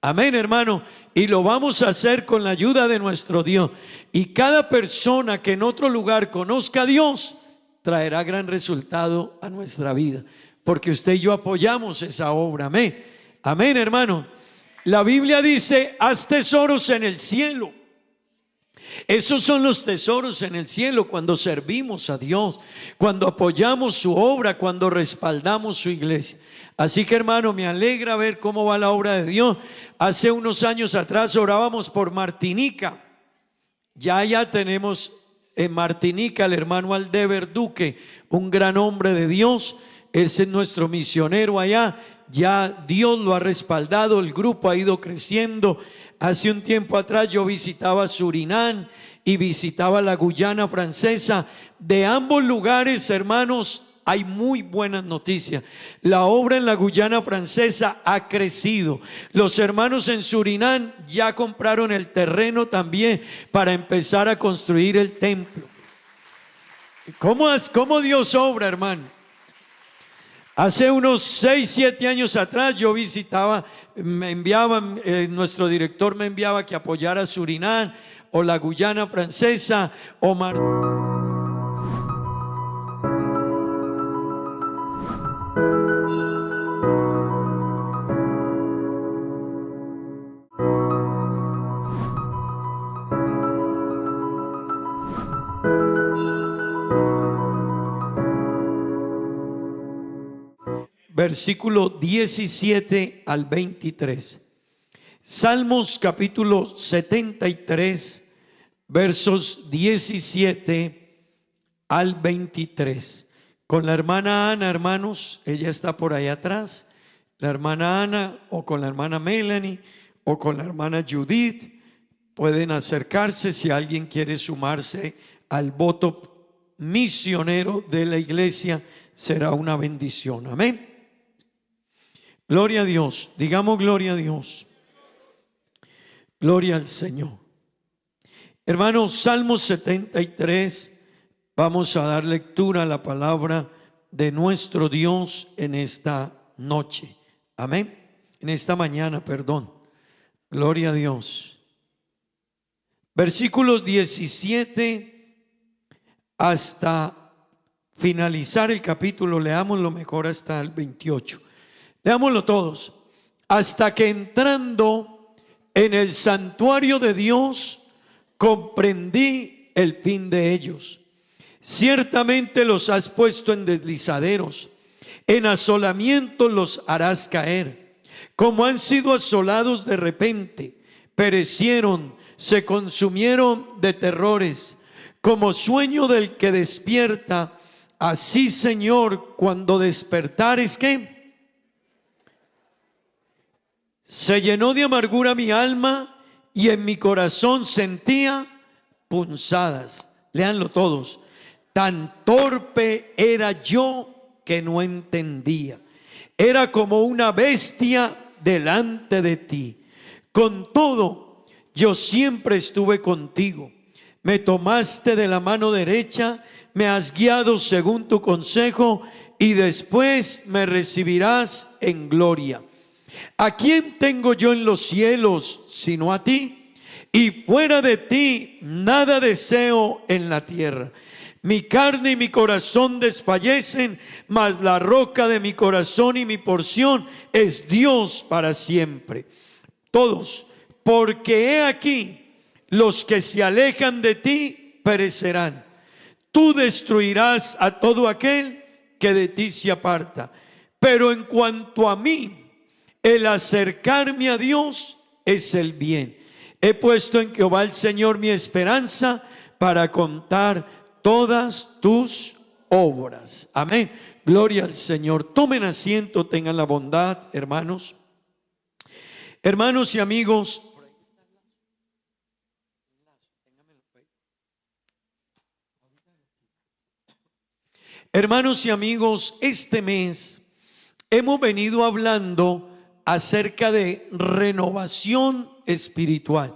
Amén, hermano. Y lo vamos a hacer con la ayuda de nuestro Dios. Y cada persona que en otro lugar conozca a Dios traerá gran resultado a nuestra vida, porque usted y yo apoyamos esa obra. Amén. Amén, hermano. La Biblia dice: haz tesoros en el cielo. Esos son los tesoros en el cielo, cuando servimos a Dios, cuando apoyamos su obra, cuando respaldamos su iglesia. Así que, hermano, me alegra ver cómo va la obra de Dios. Hace unos años atrás orábamos por Martinica. Ya tenemos en Martinica al hermano Aldever Duque, un gran hombre de Dios. Ese es nuestro misionero allá. Ya Dios lo ha respaldado, el grupo ha ido creciendo. Hace un tiempo atrás yo visitaba Surinam y visitaba la Guyana Francesa. De ambos lugares, hermanos, hay muy buenas noticias. La obra en la Guyana Francesa ha crecido. Los hermanos en Surinam ya compraron el terreno también para empezar a construir el templo. ¿Cómo Dios obra, hermano? Hace unos 6, 7 años atrás yo visitaba, nuestro director me enviaba que apoyara a Surinam o la Guyana Francesa o versículo 17 al 23. Salmos capítulo 73, versos 17 al 23. Con la hermana Ana, hermanos, ella está por ahí atrás. La hermana Ana, o con la hermana Melanie, o con la hermana Judith, pueden acercarse si alguien quiere sumarse al voto misionero de la iglesia. Será una bendición. Amén. Gloria a Dios. Digamos gloria a Dios. Gloria al Señor. Hermanos, Salmo 73. Vamos a dar lectura a la palabra de nuestro Dios en esta noche. Amén. En esta mañana, perdón. Gloria a Dios. Versículos 17 hasta finalizar el capítulo. Leámoslo mejor hasta el 28. Leámoslo todos. Hasta que entrando en el santuario de Dios, comprendí el fin de ellos. Ciertamente los has puesto en deslizaderos, en asolamientos los harás caer. Como han sido asolados de repente, perecieron, se consumieron de terrores. Como sueño del que despierta, así, Señor, cuando despertares, ¿qué? Se llenó de amargura mi alma y en mi corazón sentía punzadas. Léanlo todos. Tan torpe era yo que no entendía. Era como una bestia delante de ti. Con todo, yo siempre estuve contigo. Me tomaste de la mano derecha, me has guiado según tu consejo y después me recibirás en gloria. ¿A quién tengo yo en los cielos sino a ti? Y fuera de ti nada deseo en la tierra. Mi carne y mi corazón desfallecen, mas la roca de mi corazón y mi porción es Dios para siempre. Todos, porque he aquí, los que se alejan de ti perecerán. Tú destruirás a todo aquel que de ti se aparta. Pero en cuanto a mí, el acercarme a Dios es el bien. He puesto en Jehová el Señor mi esperanza para contar todas tus obras. Amén. Gloria al Señor. Tomen asiento, tengan la bondad, hermanos. Hermanos y amigos, hermanos y amigos, este mes hemos venido hablando acerca de renovación espiritual.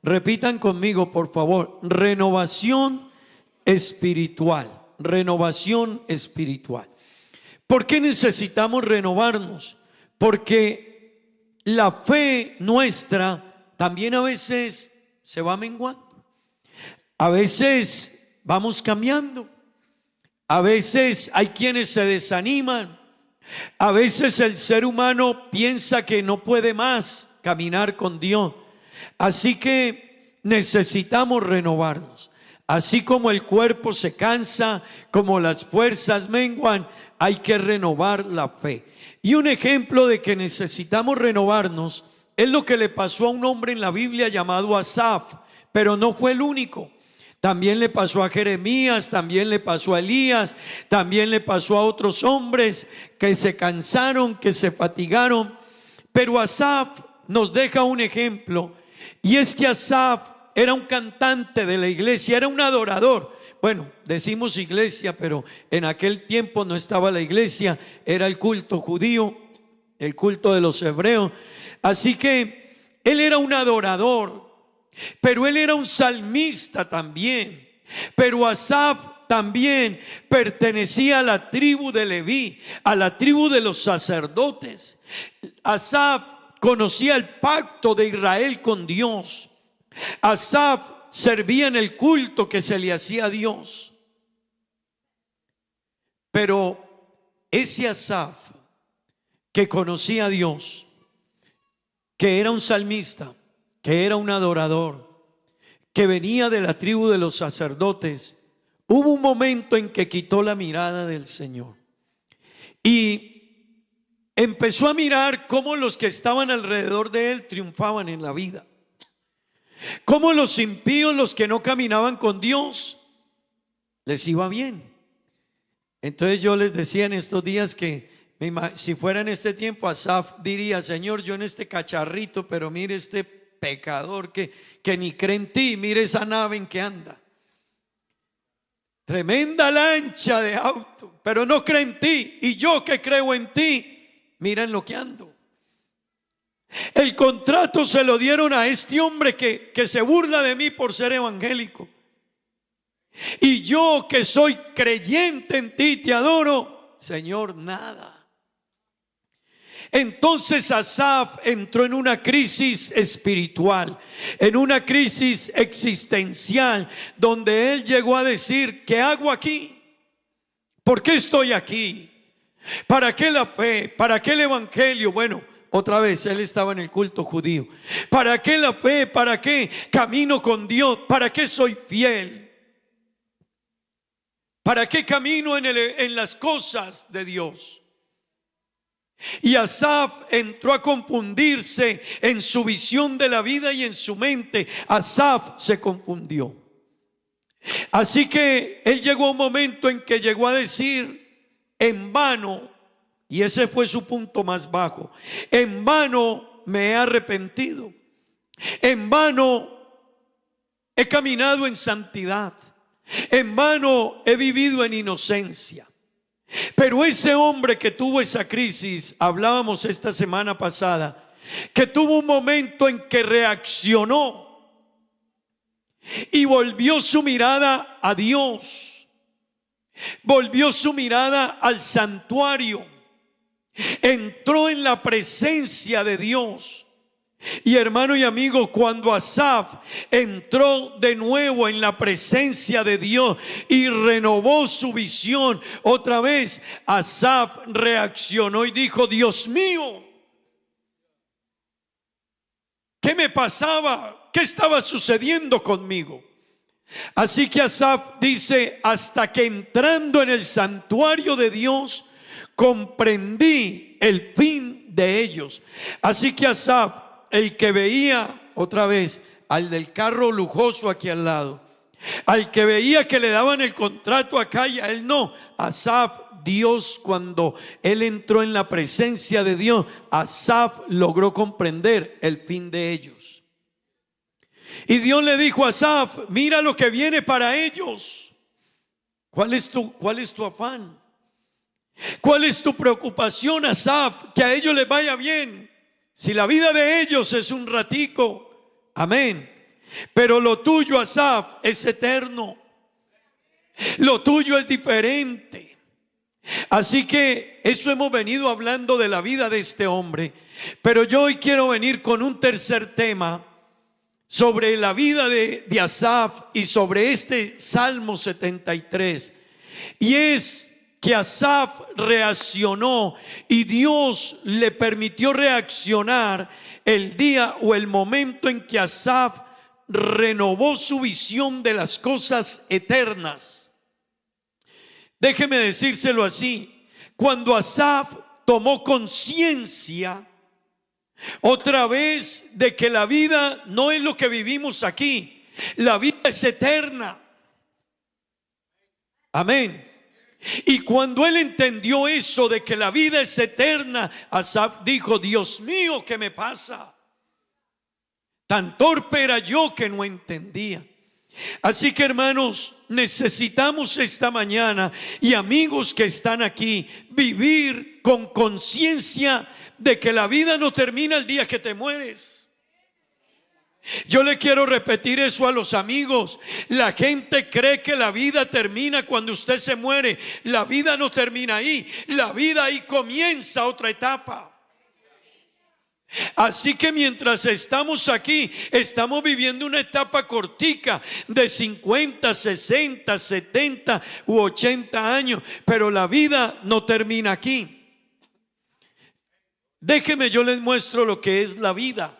Repitan conmigo, por favor, renovación espiritual, renovación espiritual. ¿Por qué necesitamos renovarnos? Porque la fe nuestra también a veces se va menguando. A veces vamos cambiando. A veces hay quienes se desaniman. A veces el ser humano piensa que no puede más caminar con Dios. Así que necesitamos renovarnos. Así como el cuerpo se cansa, como las fuerzas menguan, hay que renovar la fe. Y un ejemplo de que necesitamos renovarnos es lo que le pasó a un hombre en la Biblia llamado Asaf, pero no fue el único. También le pasó a Jeremías, también le pasó a Elías, también le pasó a otros hombres que se cansaron, que se fatigaron. Pero Asaf nos deja un ejemplo, y es que Asaf era un cantante de la iglesia, era un adorador. Bueno, decimos iglesia, pero en aquel tiempo no estaba la iglesia, era el culto judío, el culto de los hebreos. Así que él era un adorador, pero él era un salmista también. Pero Asaf también pertenecía a la tribu de Leví, a la tribu de los sacerdotes. Asaf conocía el pacto de Israel con Dios. Asaf servía en el culto que se le hacía a Dios. Pero ese Asaf que conocía a Dios, que era un salmista, que era un adorador, que venía de la tribu de los sacerdotes, hubo un momento en que quitó la mirada del Señor. Y empezó a mirar cómo los que estaban alrededor de él triunfaban en la vida, cómo los impíos, los que no caminaban con Dios, les iba bien. Entonces yo les decía en estos días que si fuera en este tiempo, Asaf diría: Señor, yo en este cacharrito, pero mire este pecador que ni cree en ti, mire esa nave en que anda, tremenda lancha de auto, pero no cree en ti, y yo que creo en ti, mira en lo que ando. El contrato se lo dieron a este hombre que se burla de mí por ser evangélico, y yo que soy creyente en ti, te adoro, Señor, nada. Entonces Asaf entró en una crisis espiritual, en una crisis existencial, donde él llegó a decir: ¿qué hago aquí? ¿Por qué estoy aquí? ¿Para qué la fe? ¿Para qué el evangelio? Bueno, otra vez él estaba en el culto judío. ¿Para qué la fe? ¿Para qué camino con Dios? ¿Para qué soy fiel? ¿Para qué camino en las cosas de Dios? Y Asaf entró a confundirse en su visión de la vida y en su mente. Asaf se confundió. Así que él llegó a un momento en que llegó a decir: en vano, y ese fue su punto más bajo, en vano me he arrepentido, en vano he caminado en santidad, en vano he vivido en inocencia. Pero ese hombre que tuvo esa crisis, hablábamos esta semana pasada, que tuvo un momento en que reaccionó y volvió su mirada a Dios, volvió su mirada al santuario, entró en la presencia de Dios. Y hermano y amigo, cuando Asaf entró de nuevo en la presencia de Dios y renovó su visión, otra vez Asaf reaccionó y dijo: Dios mío, ¿qué me pasaba? ¿Qué estaba sucediendo conmigo? Así que Asaf dice: hasta que entrando en el santuario de Dios comprendí el fin de ellos. Así que Asaf, el que veía, otra vez, al del carro lujoso aquí al lado, al que veía que le daban el contrato acá y a él no, Asaf, Dios, cuando él entró en la presencia de Dios, Asaf logró comprender el fin de ellos. Y Dios le dijo a Asaf: mira lo que viene para ellos. ¿Cuál es tu afán? ¿Cuál es tu preocupación, Asaf? Que a ellos les vaya bien. Si la vida de ellos es un ratico, amén, pero lo tuyo, Asaf, es eterno. Lo tuyo es diferente. Así que eso hemos venido hablando de la vida de este hombre. Pero yo hoy quiero venir con un tercer tema sobre la vida de Asaf y sobre este Salmo 73. Y es que Asaf reaccionó y Dios le permitió reaccionar el día o el momento en que Asaf renovó su visión de las cosas eternas. Déjeme decírselo así: cuando Asaf tomó conciencia otra vez de que la vida no es lo que vivimos aquí, la vida es eterna. Amén. Y cuando él entendió eso de que la vida es eterna, Asaf dijo: Dios mío, ¿qué me pasa? Tan torpe era yo que no entendía. Así que hermanos, necesitamos esta mañana, y amigos que están aquí, vivir con conciencia de que la vida no termina el día que te mueres. Yo le quiero repetir eso a los amigos. La gente cree que la vida termina cuando usted se muere. La vida no termina ahí. La vida ahí comienza otra etapa. Así que mientras estamos aquí, estamos viviendo una etapa cortica de 50, 60, 70 u 80 años. Pero la vida no termina aquí. Déjenme, yo les muestro lo que es la vida,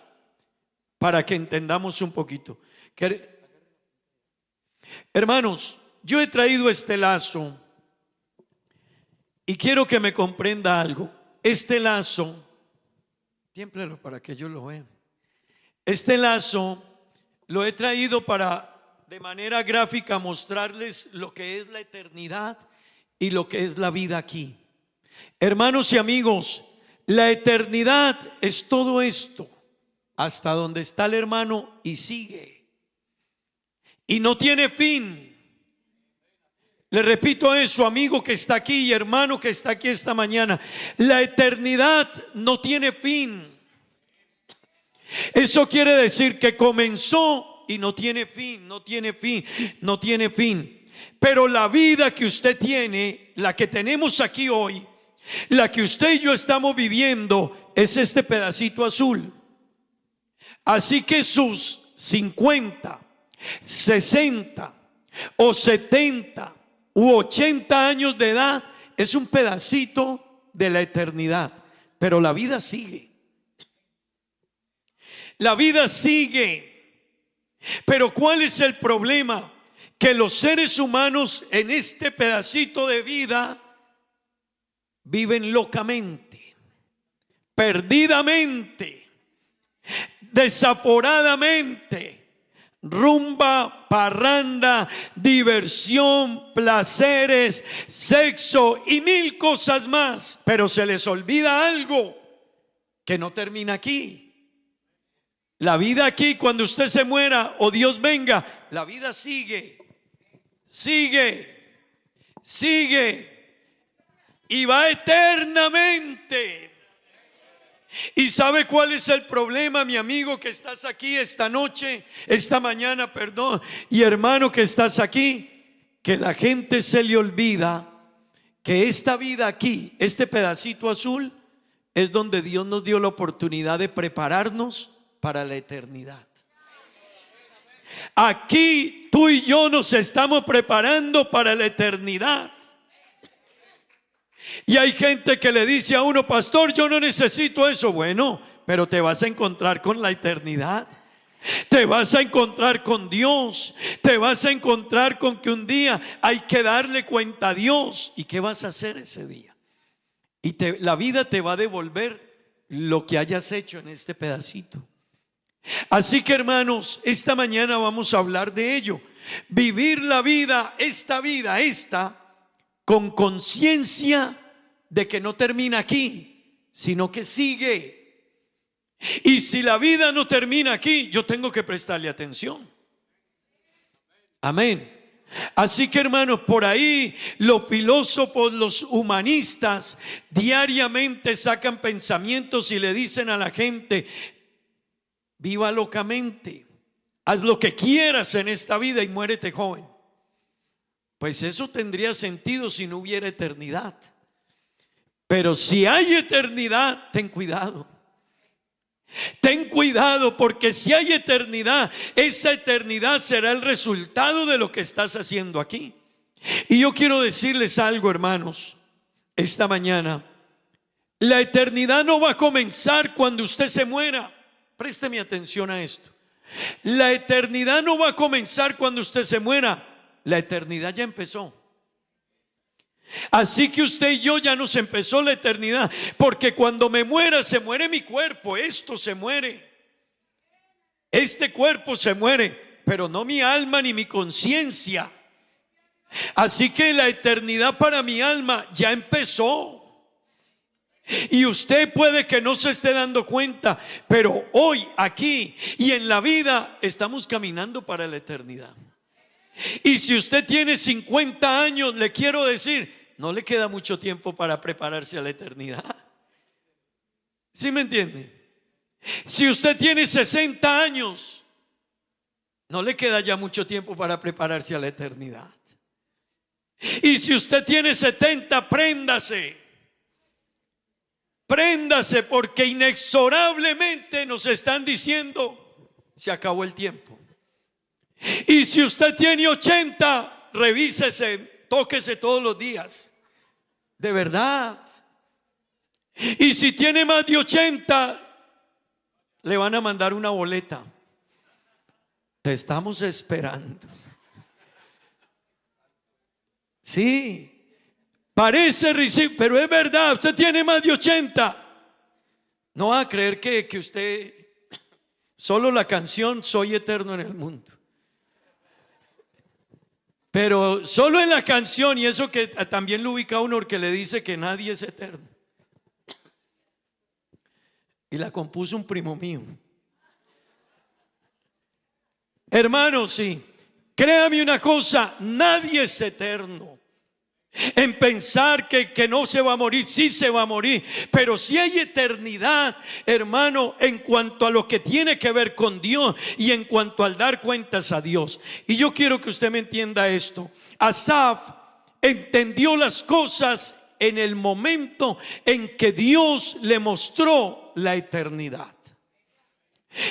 para que entendamos un poquito. Hermanos, yo he traído este lazo y quiero que me comprenda algo. este lazo, tiémplelo para que ellos lo vean. Este lazo lo he traído para de manera gráfica mostrarles lo que es la eternidad y lo que es la vida aquí. Hermanos y amigos, la eternidad es todo esto, hasta donde está el hermano y sigue. Y no tiene fin. Le repito eso, amigo que está aquí y hermano que está aquí esta mañana. La eternidad no tiene fin. Eso quiere decir que comenzó y no tiene fin, no tiene fin, no tiene fin. Pero la vida que usted tiene, la que tenemos aquí hoy, la que usted y yo estamos viviendo, es este pedacito azul. Así que sus 50, 60 o 70 u 80 años de edad es un pedacito de la eternidad. Pero la vida sigue. La vida sigue. Pero ¿cuál es el problema? Que los seres humanos en este pedacito de vida viven locamente, perdidamente, desaforadamente, rumba, parranda, diversión, placeres, sexo y mil cosas más. Pero se les olvida algo que no termina aquí. La vida aquí, cuando usted se muera o Dios venga, la vida sigue, sigue, sigue y va eternamente. ¿Y sabe cuál es el problema, mi amigo que estás aquí esta noche, esta mañana, perdón, y hermano que estás aquí? Que la gente se le olvida que esta vida aquí, este pedacito azul, es donde Dios nos dio la oportunidad de prepararnos para la eternidad. Aquí tú y yo nos estamos preparando para la eternidad. Y hay gente que le dice a uno: pastor, yo no necesito eso. Bueno, pero te vas a encontrar con la eternidad. Te vas a encontrar con Dios. Te vas a encontrar con que un día hay que darle cuenta a Dios. ¿Y qué vas a hacer ese día? Y la vida te va a devolver lo que hayas hecho en este pedacito. Así que, hermanos, esta mañana vamos a hablar de ello. Vivir la vida, esta con conciencia de que no termina aquí, sino que sigue. Y si la vida no termina aquí, yo tengo que prestarle atención. Amén. Así que, hermanos, por ahí los filósofos, los humanistas diariamente sacan pensamientos y le dicen a la gente: viva locamente, haz lo que quieras en esta vida y muérete joven. Pues eso tendría sentido si no hubiera eternidad. Pero si hay eternidad, ten cuidado. Ten cuidado, porque si hay eternidad, esa eternidad será el resultado de lo que estás haciendo aquí. Y yo quiero decirles algo, hermanos, esta mañana. La eternidad no va a comenzar cuando usted se muera. Présteme atención a esto. La eternidad no va a comenzar cuando usted se muera. La eternidad ya empezó. Así que usted y yo ya nos empezó la eternidad. Porque cuando me muera, se muere mi cuerpo. Esto se muere. Este cuerpo se muere, pero no mi alma ni mi conciencia. Así que la eternidad para mi alma ya empezó. Y usted puede que no se esté dando cuenta, pero hoy, aquí y en la vida estamos caminando para la eternidad. Y si usted tiene 50 años, le quiero decir, no le queda mucho tiempo para prepararse a la eternidad. ¿Sí me entiende? Si usted tiene 60 años, no le queda ya mucho tiempo para prepararse a la eternidad. Y si usted tiene 70, préndase. Préndase, porque inexorablemente nos están diciendo: se acabó el tiempo. Y si usted tiene 80, revísese, tóquese todos los días. De verdad. Y si tiene más de 80, le van a mandar una boleta. Te estamos esperando. Sí. Parece risible, pero es verdad, usted tiene más de 80. No va a creer que usted, solo la canción Soy eterno en el mundo. Pero solo en la canción, y eso que también lo ubica uno porque le dice que nadie es eterno. Y la compuso un primo mío. Hermano, sí, créame una cosa, nadie es eterno. En pensar que no se va a morir, sí se va a morir, pero si hay eternidad, hermano, en cuanto a lo que tiene que ver con Dios y en cuanto al dar cuentas a Dios. Y yo quiero que usted me entienda esto. Asaf entendió las cosas en el momento en que Dios le mostró la eternidad.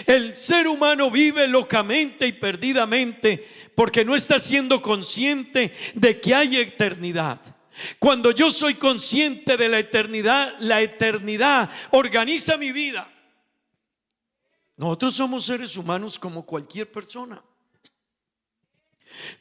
El ser humano vive locamente y perdidamente porque no está siendo consciente de que hay eternidad. Cuando yo soy consciente de la eternidad organiza mi vida. Nosotros somos seres humanos como cualquier persona.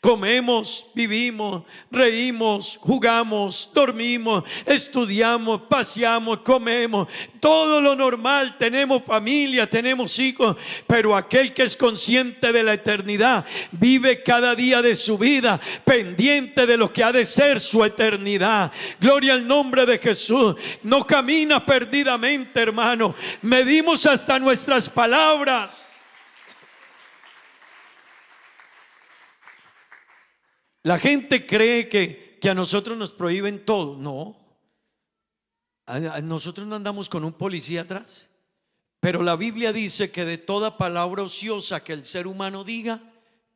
Comemos, vivimos, reímos, jugamos, dormimos, estudiamos, paseamos, comemos, todo lo normal, tenemos familia, tenemos hijos, pero aquel que es consciente de la eternidad vive cada día de su vida pendiente de lo que ha de ser su eternidad. Gloria al nombre de Jesús. No camina perdidamente, hermano. Medimos hasta nuestras palabras. La gente cree que a nosotros nos prohíben todo. No, nosotros no andamos con un policía atrás. Pero la Biblia dice que de toda palabra ociosa que el ser humano diga,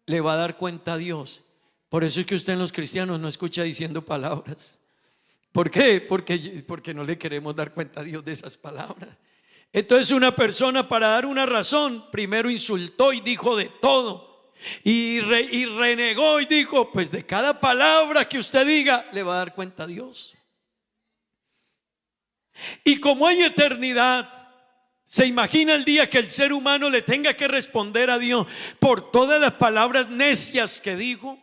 le va a dar cuenta a Dios. Por eso es que usted en los cristianos no escucha diciendo palabras. ¿Por qué? Porque no le queremos dar cuenta a Dios de esas palabras. Entonces una persona, para dar una razón, primero insultó y dijo de todo. Y renegó y dijo, pues de cada palabra que usted diga le va a dar cuenta a Dios. Y como hay eternidad, se imagina el día que el ser humano le tenga que responder a Dios por todas las palabras necias que dijo.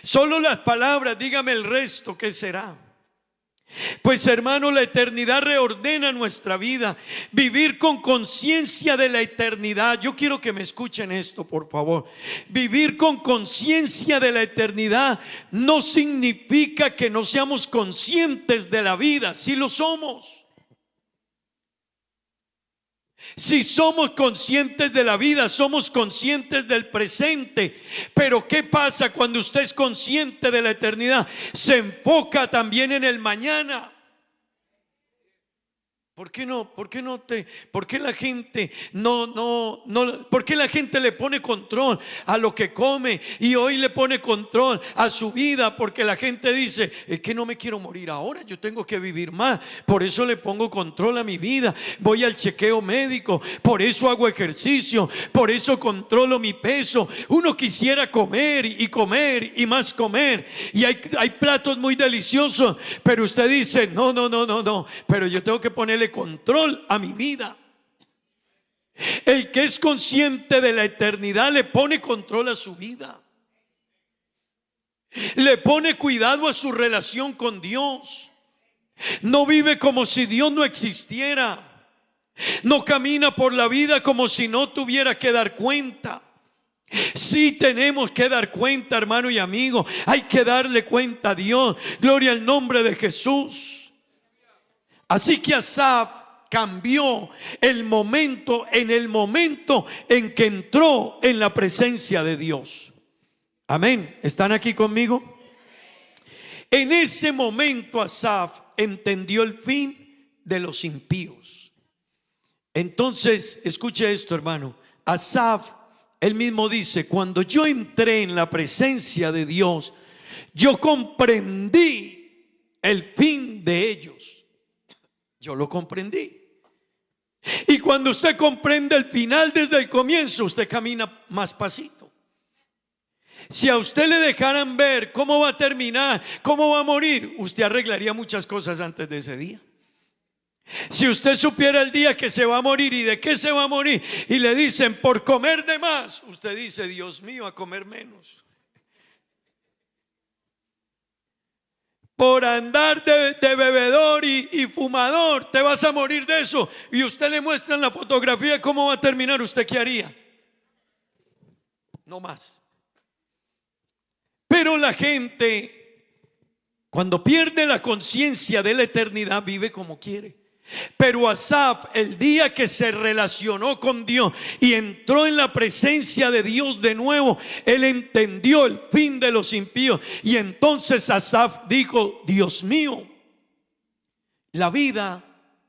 Solo las palabras, dígame el resto, ¿qué será? Pues hermano, la eternidad reordena nuestra vida. Vivir con conciencia de la eternidad. Yo quiero que me escuchen esto, por favor. Vivir con conciencia de la eternidad no significa que no seamos conscientes de la vida. Sí lo somos. Si somos conscientes de la vida, somos conscientes del presente. Pero ¿qué pasa cuando usted es consciente de la eternidad? Se enfoca también en el mañana. ¿Por qué no? ¿Por qué la gente por qué la gente le pone control a lo que come y hoy le pone control a su vida? Porque la gente dice, es que no me quiero morir ahora, yo tengo que vivir más, por eso le pongo control a mi vida, voy al chequeo médico, por eso hago ejercicio, por eso controlo mi peso. Uno quisiera comer y comer y más comer, y hay platos muy deliciosos, pero usted dice, no, pero yo tengo que ponerle control a mi vida. El que es consciente de la eternidad le pone control a su vida, le pone cuidado a su relación con Dios. No vive como si Dios no existiera. No camina por la vida como si no tuviera que dar cuenta. Sí tenemos que dar cuenta, hermano y amigo. Hay que darle cuenta a Dios. Gloria al nombre de Jesús. Así que Asaf cambió el momento en que entró en la presencia de Dios. Amén. ¿Están aquí conmigo? En ese momento Asaf entendió el fin de los impíos. Entonces, escuche esto, hermano. Asaf, él mismo dice, cuando yo entré en la presencia de Dios, yo comprendí el fin de ellos. Yo lo comprendí. Y cuando usted comprende el final desde el comienzo, usted camina más pasito. Si a usted le dejaran ver cómo va a terminar, cómo va a morir, usted arreglaría muchas cosas antes de ese día. Si usted supiera el día que se va a morir y de qué se va a morir, y le dicen por comer de más, usted dice, Dios mío, a comer menos. por andar de bebedor y fumador, te vas a morir de eso. Y usted le muestra en la fotografía cómo va a terminar, ¿usted qué haría? No más. Pero la gente, cuando pierde la conciencia de la eternidad, vive como quiere. Pero Asaf, el día que se relacionó con Dios y entró en la presencia de Dios de nuevo, él entendió el fin de los impíos. Y entonces Asaf dijo: Dios mío, la vida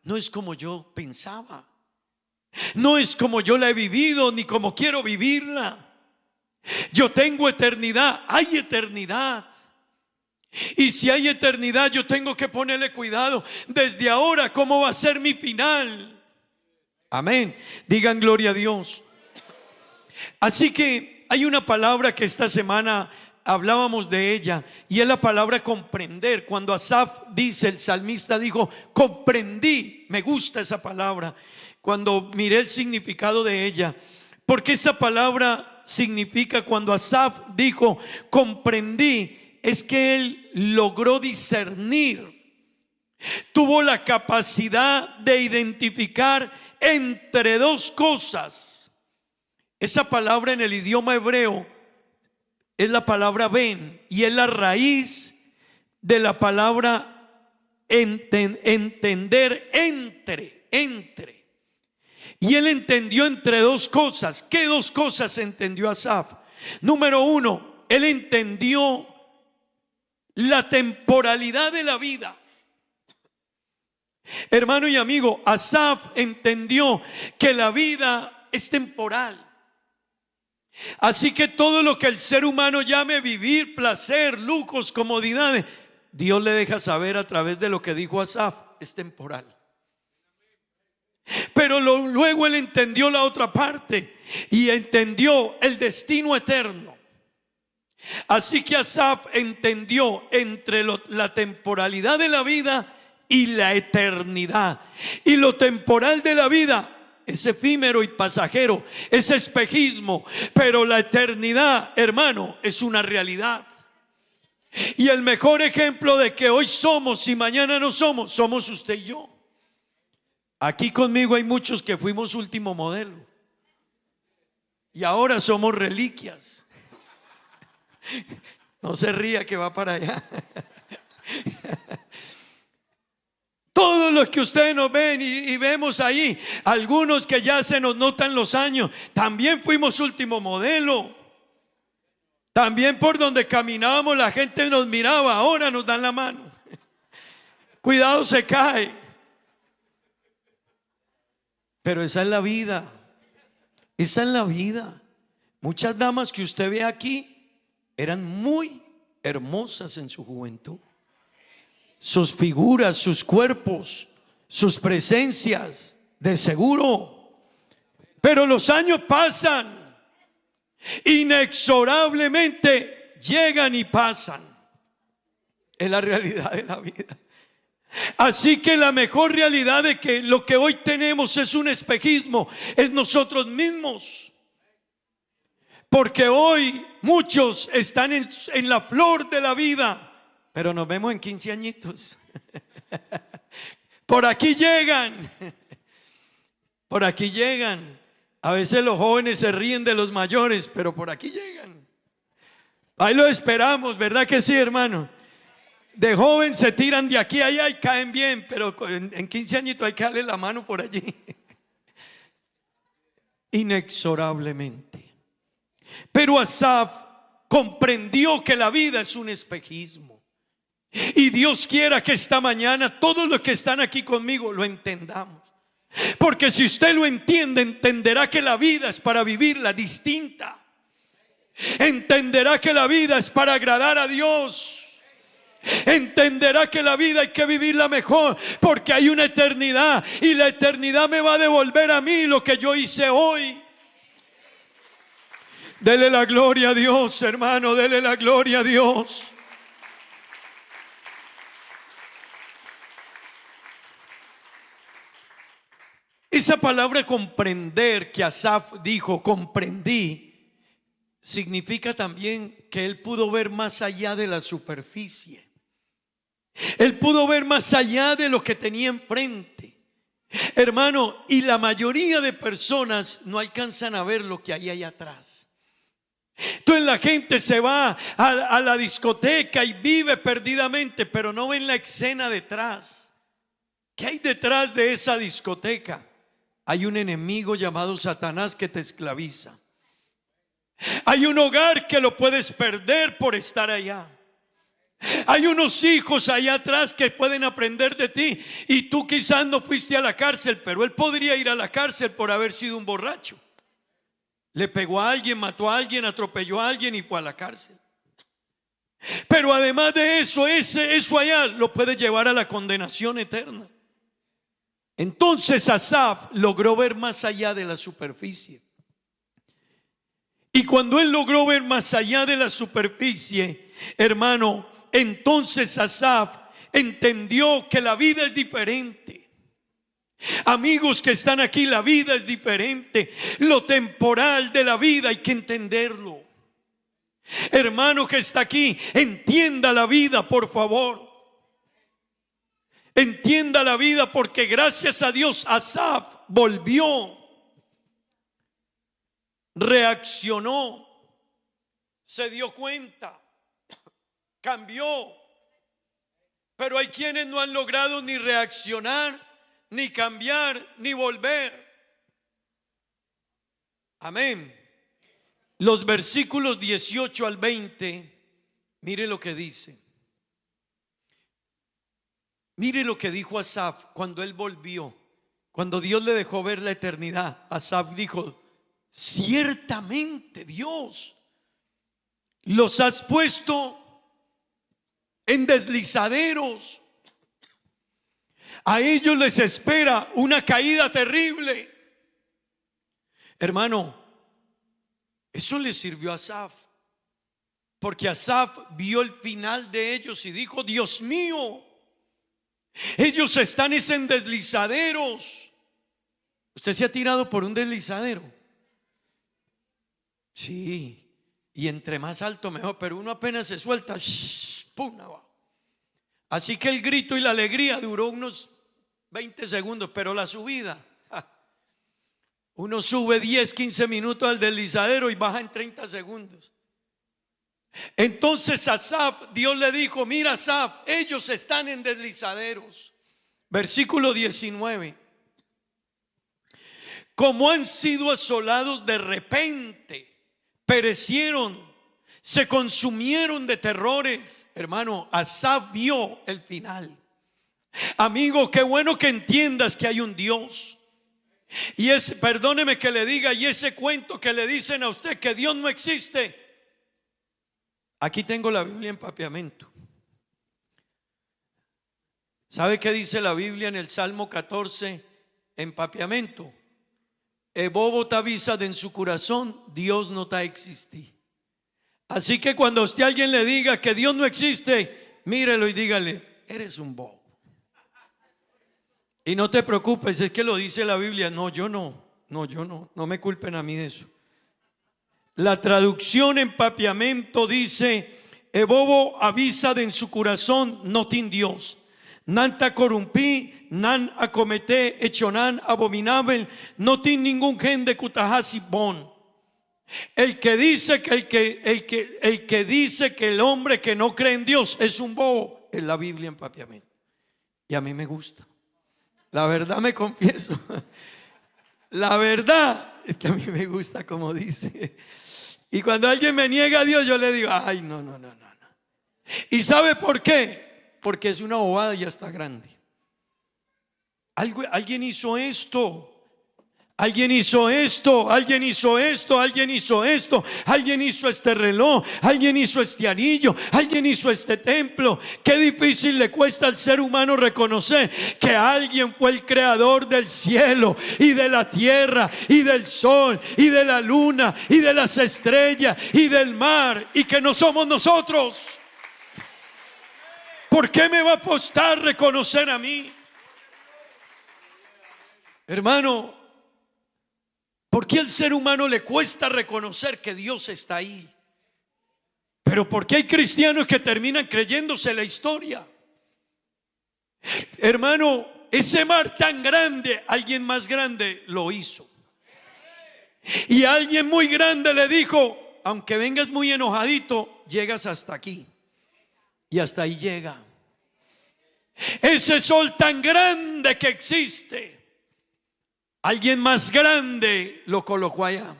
no es como yo pensaba, no es como yo la he vivido, ni como quiero vivirla. Yo tengo eternidad, hay eternidad. Y si hay eternidad, yo tengo que ponerle cuidado desde ahora cómo va a ser mi final. Amén. Digan gloria a Dios. Así que hay una palabra que esta semana hablábamos de ella, y es la palabra comprender. Cuando Asaf dice, el salmista dijo, comprendí. Me gusta esa palabra cuando miré el significado de ella, porque esa palabra significa, cuando Asaf dijo comprendí, es que él logró discernir, tuvo la capacidad de identificar entre dos cosas. Esa palabra en el idioma hebreo es la palabra ben, y es la raíz de la palabra entender, entre. Y él entendió entre dos cosas. ¿Qué dos cosas entendió Asaf? Número uno, él entendió la temporalidad de la vida. Hermano y amigo, Asaf entendió que la vida es temporal. Así que todo lo que el ser humano llame vivir, placer, lujos, comodidades, Dios le deja saber a través de lo que dijo Asaf, es temporal. Pero luego él entendió la otra parte y entendió el destino eterno. Así que Asaf entendió entre la temporalidad de la vida y la eternidad. Y lo temporal de la vida es efímero y pasajero, es espejismo, pero la eternidad, hermano, es una realidad. Y el mejor ejemplo de que hoy somos y mañana no somos, somos usted y yo. Aquí conmigo hay muchos que fuimos último modelo y ahora somos reliquias. No se ría que va para allá. Todos los que ustedes nos ven y vemos ahí, algunos que ya se nos notan los años, también fuimos último modelo. También por donde caminábamos la gente nos miraba, ahora nos dan la mano. Cuidado, se cae. Pero esa es la vida. Esa es la vida. Muchas damas que usted ve aquí eran muy hermosas en su juventud. Sus figuras, sus cuerpos, sus presencias, de seguro. Pero los años pasan, inexorablemente llegan y pasan. Es la realidad de la vida. Así que la mejor realidad de que lo que hoy tenemos es un espejismo, es nosotros mismos. Porque hoy muchos están en la flor de la vida, pero nos vemos en 15 añitos. Por aquí llegan. Por aquí llegan. A veces los jóvenes se ríen de los mayores, pero por aquí llegan. Ahí lo esperamos, ¿verdad que sí, hermano? De joven se tiran de aquí a allá y caen bien, pero en 15 añitos hay que darle la mano por allí. Inexorablemente. Pero Asaf comprendió que la vida es un espejismo. Y Dios quiera que esta mañana todos los que están aquí conmigo lo entendamos. Porque si usted lo entiende, entenderá que la vida es para vivirla distinta. Entenderá que la vida es para agradar a Dios. Entenderá que la vida hay que vivirla mejor, porque hay una eternidad, y la eternidad me va a devolver a mí lo que yo hice hoy. Dele la gloria a Dios, hermano, dele la gloria a Dios. Esa palabra comprender que Asaf dijo, comprendí, significa también que él pudo ver más allá de la superficie. Él pudo ver más allá de lo que tenía enfrente. Hermano, y la mayoría de personas no alcanzan a ver lo que hay ahí atrás. Entonces la gente se va a la discoteca y vive perdidamente, pero no ven la escena detrás. ¿Qué hay detrás de esa discoteca? Hay un enemigo llamado Satanás que te esclaviza. Hay un hogar que lo puedes perder por estar allá. Hay unos hijos allá atrás que pueden aprender de ti, y tú quizás no fuiste a la cárcel, pero él podría ir a la cárcel por haber sido un borracho. Le pegó a alguien, mató a alguien, atropelló a alguien y fue a la cárcel. Pero además de eso, eso allá lo puede llevar a la condenación eterna. Entonces Asaf logró ver más allá de la superficie. Y cuando él logró ver más allá de la superficie, hermano, entonces Asaf entendió que la vida es diferente. Amigos que están aquí, la vida es diferente. Lo temporal de la vida hay que entenderlo. Hermano que está aquí, entienda la vida, por favor. Entienda la vida, porque gracias a Dios Asaf volvió, reaccionó, se dio cuenta, cambió. Pero hay quienes no han logrado ni reaccionar, ni cambiar, ni volver. Amén. Los versículos 18 al 20, mire lo que dice. Mire lo que dijo Asaf cuando él volvió. Cuando Dios le dejó ver la eternidad, Asaf dijo: ciertamente, Dios, los has puesto en deslizaderos. A ellos les espera una caída terrible. Hermano, eso le sirvió a Asaf, porque Asaf vio el final de ellos y dijo: Dios mío, ellos están en deslizaderos. ¿Usted se ha tirado por un deslizadero? Sí, y entre más alto mejor, pero uno apenas se suelta, ¡pum!, abajo. Así que el grito y la alegría duró unos 20 segundos, pero la subida, uno sube 10, 15 minutos al deslizadero y baja en 30 segundos. Entonces Asaf, Dios le dijo: mira Asaf, ellos están en deslizaderos. Versículo 19. Como han sido asolados de repente, perecieron, se consumieron de terrores. Hermano, Asaf vio el final. Amigo, qué bueno que entiendas que hay un Dios. Y perdóneme que le diga, y ese cuento que le dicen a usted que Dios no existe. Aquí tengo la Biblia en papiamento. ¿Sabe qué dice la Biblia en el Salmo 14 en papiamento? E bobo t'avisa de en su corazón, Dios no te existe. Así que cuando a usted alguien le diga que Dios no existe, mírelo y dígale: eres un bobo. Y no te preocupes, es que lo dice la Biblia. No, yo no me culpen a mí de eso. La traducción en papiamento dice: e bobo avisa de en su corazón, no tin Dios. Nan ta corrompí, nan acometé, hechonan abominable, no tin ningún gen de cutajasi bon. El que dice que el hombre que no cree en Dios es un bobo, es la Biblia en papiamento. Y a mí me gusta. La verdad, me confieso. La verdad es que a mí me gusta como dice. Y cuando alguien me niega a Dios, yo le digo: ay, no. ¿Y sabe por qué? Porque es una bobada y ya está grande. Alguien hizo esto. Alguien hizo esto, alguien hizo esto, alguien hizo esto, alguien hizo este reloj, alguien hizo este anillo, alguien hizo este templo. Qué difícil le cuesta al ser humano reconocer que alguien fue el creador del cielo y de la tierra y del sol y de la luna y de las estrellas y del mar, y que no somos nosotros. ¿Por qué me va a costar reconocer a mí? Hermano, ¿por qué al ser humano le cuesta reconocer que Dios está ahí? Pero ¿por qué hay cristianos que terminan creyéndose la historia? Hermano, ese mar tan grande, alguien más grande lo hizo. Y alguien muy grande le dijo: aunque vengas muy enojadito, llegas hasta aquí. Y hasta ahí llega. Ese sol tan grande que existe, alguien más grande lo colocó allá.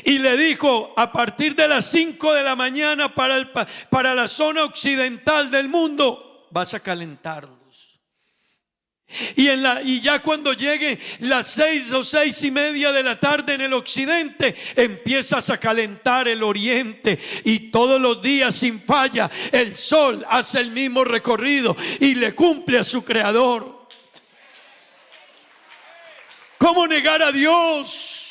Y le dijo: a partir de las 5 de la mañana para la zona occidental del mundo, vas a calentarlos. Y ya cuando llegue las 6 o 6:30 de la tarde en el occidente, empiezas a calentar el oriente. Y todos los días sin falla el sol hace el mismo recorrido y le cumple a su creador. ¿Cómo negar a Dios?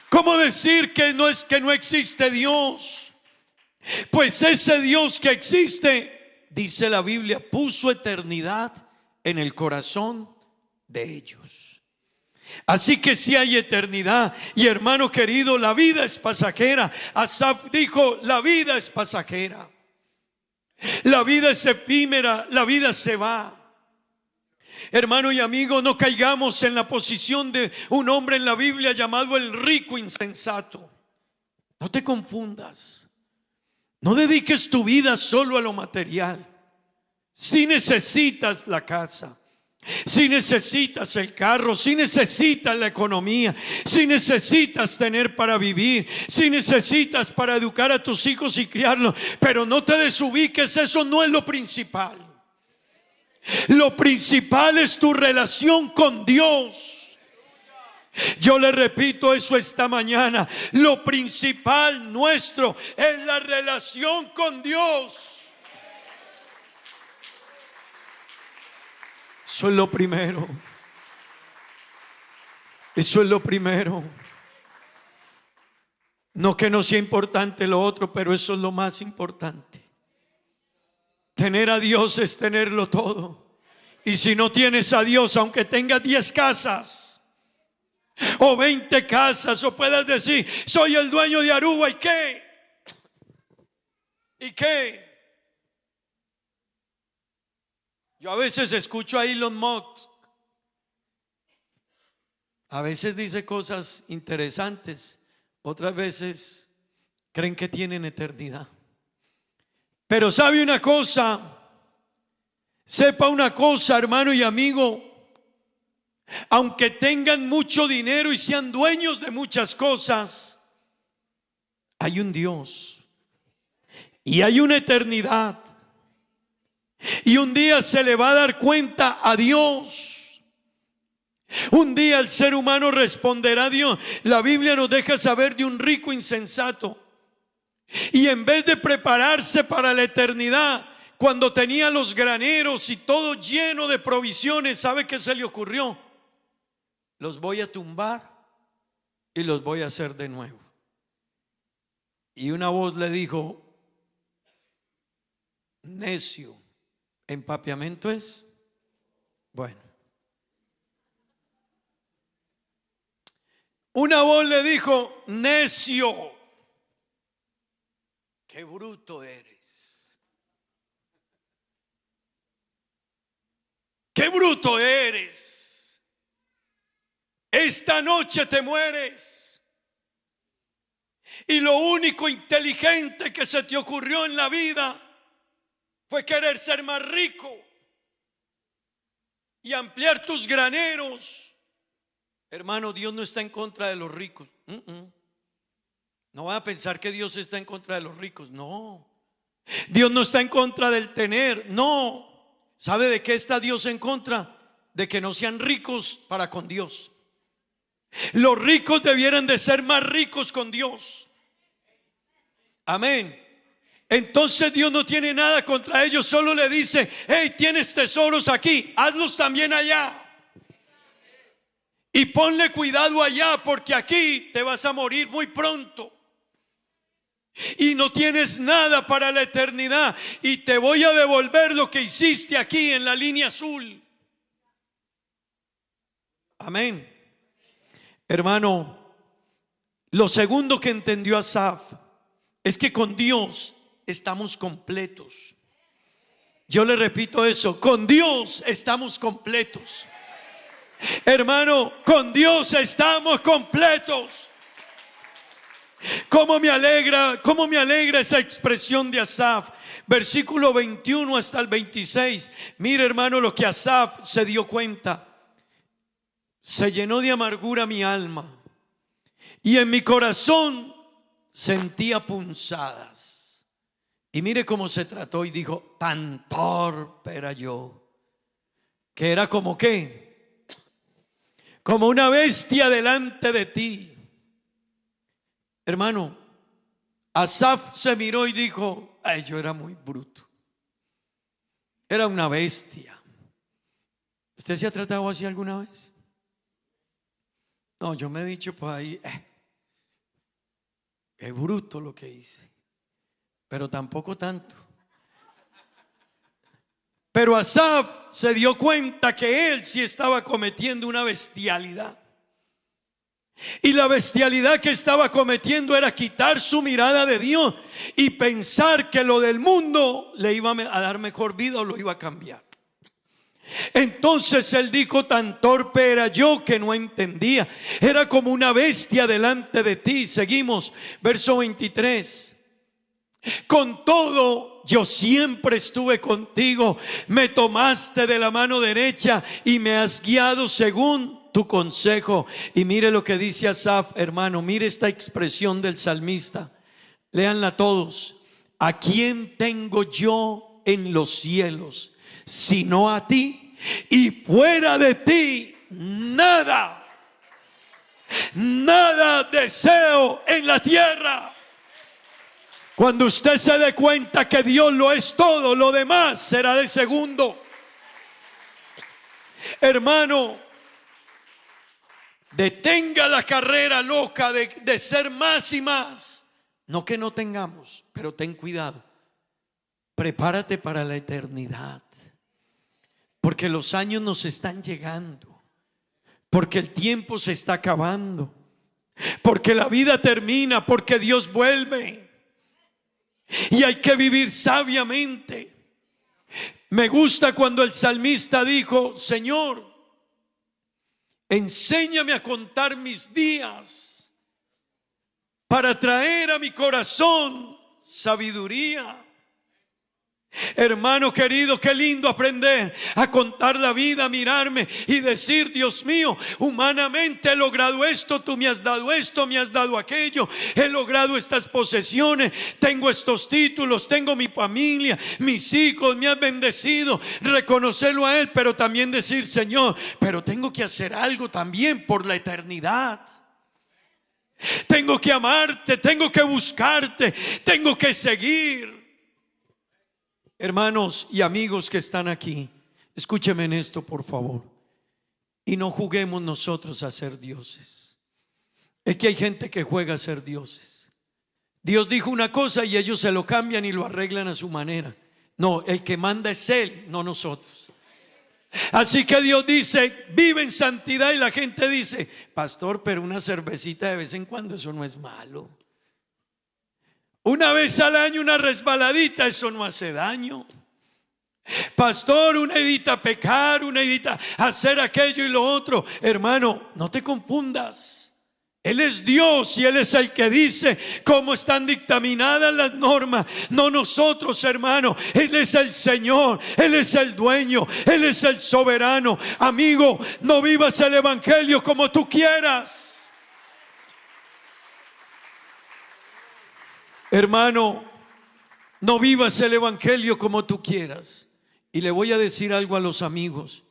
¿Cómo decir que no existe Dios? Pues ese Dios que existe, dice la Biblia, puso eternidad en el corazón de ellos. Así que si hay eternidad. Y hermano querido, la vida es pasajera. Asaf dijo: la vida es pasajera, la vida es efímera, la vida se va. Hermano y amigo, no caigamos en la posición de un hombre en la Biblia llamado el rico insensato. No te confundas. No dediques tu vida solo a lo material. Si necesitas la casa, si necesitas el carro, si necesitas la economía, si necesitas tener para vivir, si necesitas para educar a tus hijos y criarlos, pero no te desubiques, eso no es lo principal. Lo principal es tu relación con Dios. Yo le repito eso esta mañana: lo principal nuestro es la relación con Dios. Eso es lo primero. Eso es lo primero. No que no sea importante lo otro, pero eso es lo más importante. Tener a Dios es tenerlo todo. Y si no tienes a Dios, aunque tengas 10 casas o 20 casas, o puedas decir: soy el dueño de Aruba, ¿y qué? ¿Y qué? Yo a veces escucho a Elon Musk. A veces dice cosas interesantes, otras veces creen que tienen eternidad. Pero sabe una cosa, sepa una cosa, hermano y amigo: aunque tengan mucho dinero y sean dueños de muchas cosas, hay un Dios y hay una eternidad. Y un día se le va a dar cuenta a Dios. Un día el ser humano responderá a Dios. La Biblia nos deja saber de un rico insensato. Y en vez de prepararse para la eternidad, cuando tenía los graneros y todo lleno de provisiones, ¿sabe qué se le ocurrió? Los voy a tumbar y los voy a hacer de nuevo. Y una voz le dijo: necio, ¿empapeamiento es? Bueno. Una voz le dijo: necio, qué bruto eres. Qué bruto eres. Esta noche te mueres. Y lo único inteligente que se te ocurrió en la vida fue querer ser más rico y ampliar tus graneros. Hermano, Dios no está en contra de los ricos. No van a pensar que Dios está en contra de los ricos. No. Dios no está en contra del tener. No. ¿Sabe de qué está Dios en contra? De que no sean ricos para con Dios. Los ricos debieran de ser más ricos con Dios. Amén. Entonces Dios no tiene nada contra ellos, solo le dice: hey, tienes tesoros aquí, hazlos también allá. Y ponle cuidado allá, porque aquí te vas a morir muy pronto. Y no tienes nada para la eternidad. Y te voy a devolver lo que hiciste aquí en la línea azul. Amén. Hermano, lo segundo que entendió Asaf es que con Dios estamos completos. Yo le repito eso, con Dios estamos completos. Hermano, con Dios estamos completos. ¿Cómo me alegra esa expresión de Asaf? Versículo 21 hasta el 26. Mire, hermano, lo que Asaf se dio cuenta. Se llenó de amargura mi alma, y en mi corazón sentía punzadas. Y mire cómo se trató y dijo: tan torpe era yo, que era como ¿qué? Como una bestia delante de ti. Hermano, Asaf se miró y dijo: ay, yo era muy bruto, era una bestia. ¿Usted se ha tratado así alguna vez? No, yo me he dicho por ahí, qué bruto lo que hice, pero tampoco tanto. Pero Asaf se dio cuenta que él sí estaba cometiendo una bestialidad. Y la bestialidad que estaba cometiendo era quitar su mirada de Dios y pensar que lo del mundo le iba a dar mejor vida o lo iba a cambiar. Entonces él dijo: tan torpe era yo que no entendía, era como una bestia delante de ti. Seguimos, verso 23. Con todo, yo siempre estuve contigo, me tomaste de la mano derecha y me has guiado según tu consejo. Y mire lo que dice Asaf, hermano, mire esta expresión del salmista, léanla todos: ¿a quién tengo yo en los cielos sino a ti? Y fuera de ti nada deseo en la tierra. Cuando usted se dé cuenta que Dios lo es todo, lo demás será de segundo. Hermano, detenga la carrera loca de ser más y más. No que no tengamos, pero ten cuidado. Prepárate para la eternidad, porque los años nos están llegando, porque el tiempo se está acabando, porque la vida termina, porque Dios vuelve. Y hay que vivir sabiamente. Me gusta cuando el salmista dijo: Señor, enséñame a contar mis días para traer a mi corazón sabiduría. Hermano querido, qué lindo aprender a contar la vida, a mirarme y decir: Dios mío, humanamente he logrado esto, tú me has dado esto, me has dado aquello, he logrado estas posesiones, tengo estos títulos, tengo mi familia, mis hijos, me has bendecido. Reconocerlo a Él, pero también decir: Señor, pero tengo que hacer algo también por la eternidad. Tengo que amarte, tengo que buscarte, tengo que seguir. Hermanos y amigos que están aquí, escúcheme en esto, por favor, y no juguemos nosotros a ser dioses. Es que hay gente que juega a ser dioses. Dios dijo una cosa y ellos se lo cambian y lo arreglan a su manera. No, el que manda es Él, no nosotros. Así que Dios dice: vive en santidad, y la gente dice: pastor, pero una cervecita de vez en cuando, eso no es malo. Una vez al año una resbaladita, eso no hace daño. Pastor, una edita pecar, una edita hacer aquello y lo otro. Hermano, no te confundas. Él es Dios y Él es el que dice cómo están dictaminadas las normas, no nosotros, hermano. Él es el Señor, Él es el dueño, Él es el soberano. Amigo, no vivas el evangelio como tú quieras. Hermano, no vivas el evangelio como tú quieras. Y le voy a decir algo a los amigos: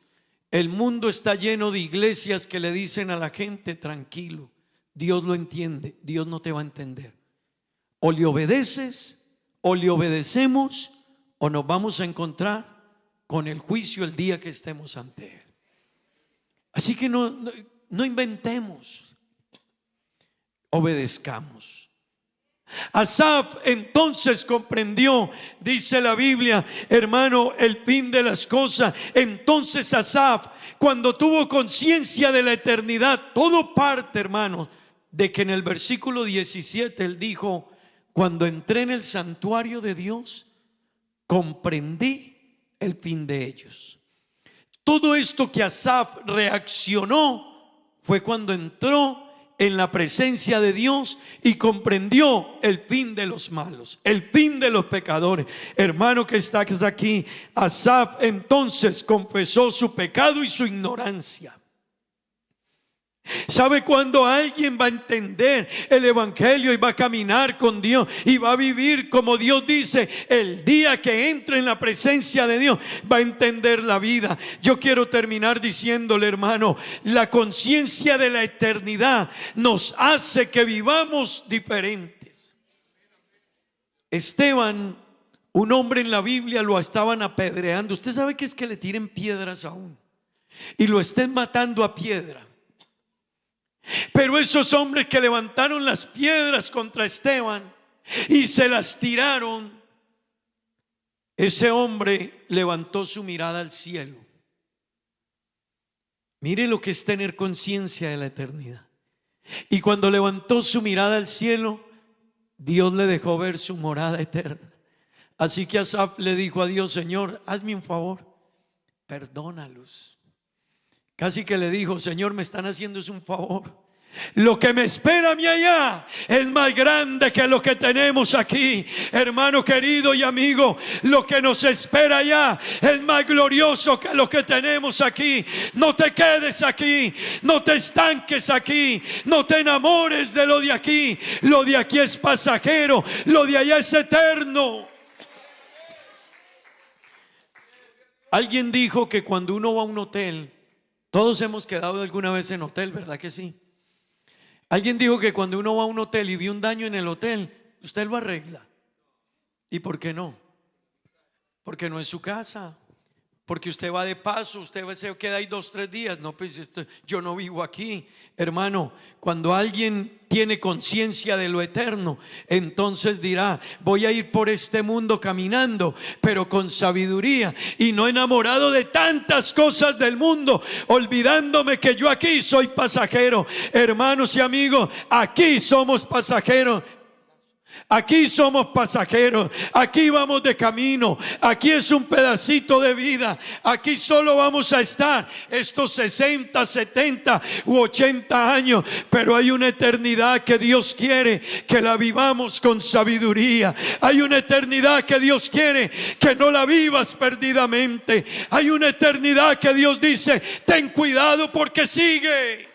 el mundo está lleno de iglesias que le dicen a la gente: tranquilo, Dios lo entiende. Dios no te va a entender. O le obedeces, o le obedecemos, o nos vamos a encontrar con el juicio el día que estemos ante Él. Así que no inventemos, obedezcamos. Asaf entonces comprendió, dice la Biblia, hermano, el fin de las cosas. Entonces Asaf, cuando tuvo conciencia de la eternidad, todo parte, hermano, de que en el versículo 17 él dijo: cuando entré en el santuario de Dios, comprendí el fin de ellos. Todo esto que Asaf reaccionó fue cuando entró en la presencia de Dios y comprendió el fin de los malos, el fin de los pecadores. Hermano que está aquí, Asaf entonces confesó su pecado y su ignorancia. ¿Sabe cuando alguien va a entender el evangelio y va a caminar con Dios y va a vivir como Dios dice? El día que entre en la presencia de Dios va a entender la vida. Yo quiero terminar diciéndole, hermano, la conciencia de la eternidad nos hace que vivamos diferentes. Esteban, un hombre en la Biblia, lo estaban apedreando. Usted sabe que es que le tiren piedras aún y lo estén matando a piedra. Pero esos hombres que levantaron las piedras contra Esteban y se las tiraron, ese hombre levantó su mirada al cielo. Mire lo que es tener conciencia de la eternidad. Y cuando levantó su mirada al cielo, Dios le dejó ver su morada eterna. Así que Asaf le dijo a Dios: Señor, hazme un favor, perdónalos. Casi que le dijo: Señor, me están haciendo un favor. Lo que me espera a mí allá es más grande que lo que tenemos aquí. Hermano querido y amigo, lo que nos espera allá es más glorioso que lo que tenemos aquí. No te quedes aquí, no te estanques aquí, no te enamores de lo de aquí. Lo de aquí es pasajero, lo de allá es eterno. Alguien dijo que cuando uno va a un hotel, todos hemos quedado alguna vez en hotel, ¿verdad que sí? Alguien dijo que cuando uno va a un hotel y ve un daño en el hotel, usted lo arregla. ¿Y por qué no? Porque no es su casa. Porque usted va de paso, usted se queda ahí 2 o 3 días. No, pues yo no vivo aquí. Hermano, cuando alguien tiene conciencia de lo eterno, entonces dirá: voy a ir por este mundo caminando, pero con sabiduría y no enamorado de tantas cosas del mundo, olvidándome que yo aquí soy pasajero. Hermanos y amigos, aquí somos pasajeros. Aquí somos pasajeros, aquí vamos de camino, aquí es un pedacito de vida, aquí solo vamos a estar estos 60, 70 u 80 años, pero hay una eternidad que Dios quiere que la vivamos con sabiduría. Hay una eternidad que Dios quiere que no la vivas perdidamente. Hay una eternidad que Dios dice: ten cuidado porque sigue.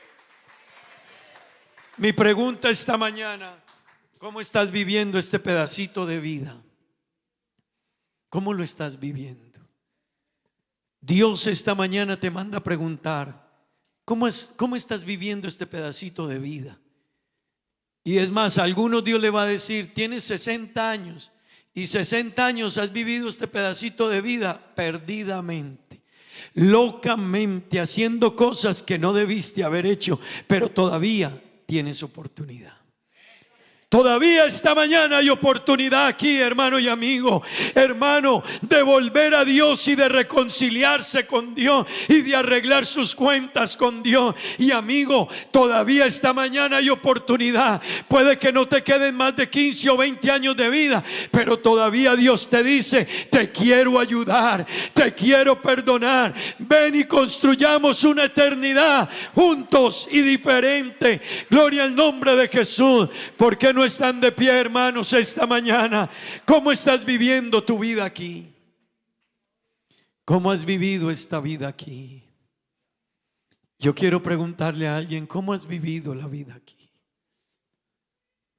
Mi pregunta esta mañana: ¿cómo estás viviendo este pedacito de vida? ¿Cómo lo estás viviendo? Dios esta mañana te manda a preguntar: ¿cómo estás viviendo este pedacito de vida? Y es más, a algunos Dios le va a decir: tienes 60 años y 60 años has vivido este pedacito de vida perdidamente, locamente, haciendo cosas que no debiste haber hecho, pero todavía tienes oportunidad. Todavía esta mañana hay oportunidad aquí, hermano y amigo. Hermano, de volver a Dios y de reconciliarse con Dios y de arreglar sus cuentas con Dios. Y amigo, todavía esta mañana hay oportunidad. Puede que no te queden más de 15 o 20 años de vida, pero todavía Dios te dice: te quiero ayudar, te quiero perdonar. Ven y construyamos una eternidad juntos y diferente. Gloria al nombre de Jesús. Porque no están de pie, hermanos, esta mañana? ¿Cómo estás viviendo tu vida aquí? ¿Cómo has vivido esta vida aquí? Yo quiero preguntarle a alguien: ¿cómo has vivido la vida aquí?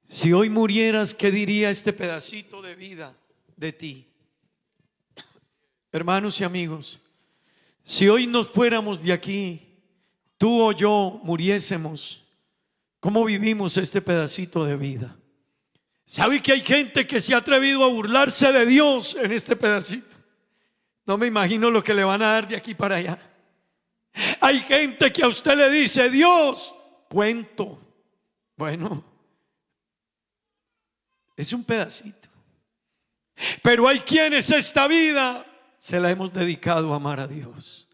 Si hoy murieras, ¿qué diría este pedacito de vida de ti? Hermanos y amigos, si hoy nos fuéramos de aquí, tú o yo muriésemos, ¿cómo vivimos este pedacito de vida? ¿Sabe que hay gente que se ha atrevido a burlarse de Dios en este pedacito? No me imagino lo que le van a dar de aquí para allá. Hay gente que a usted le dice: Dios, cuento. Bueno, es un pedacito. Pero hay quienes esta vida se la hemos dedicado a amar a Dios,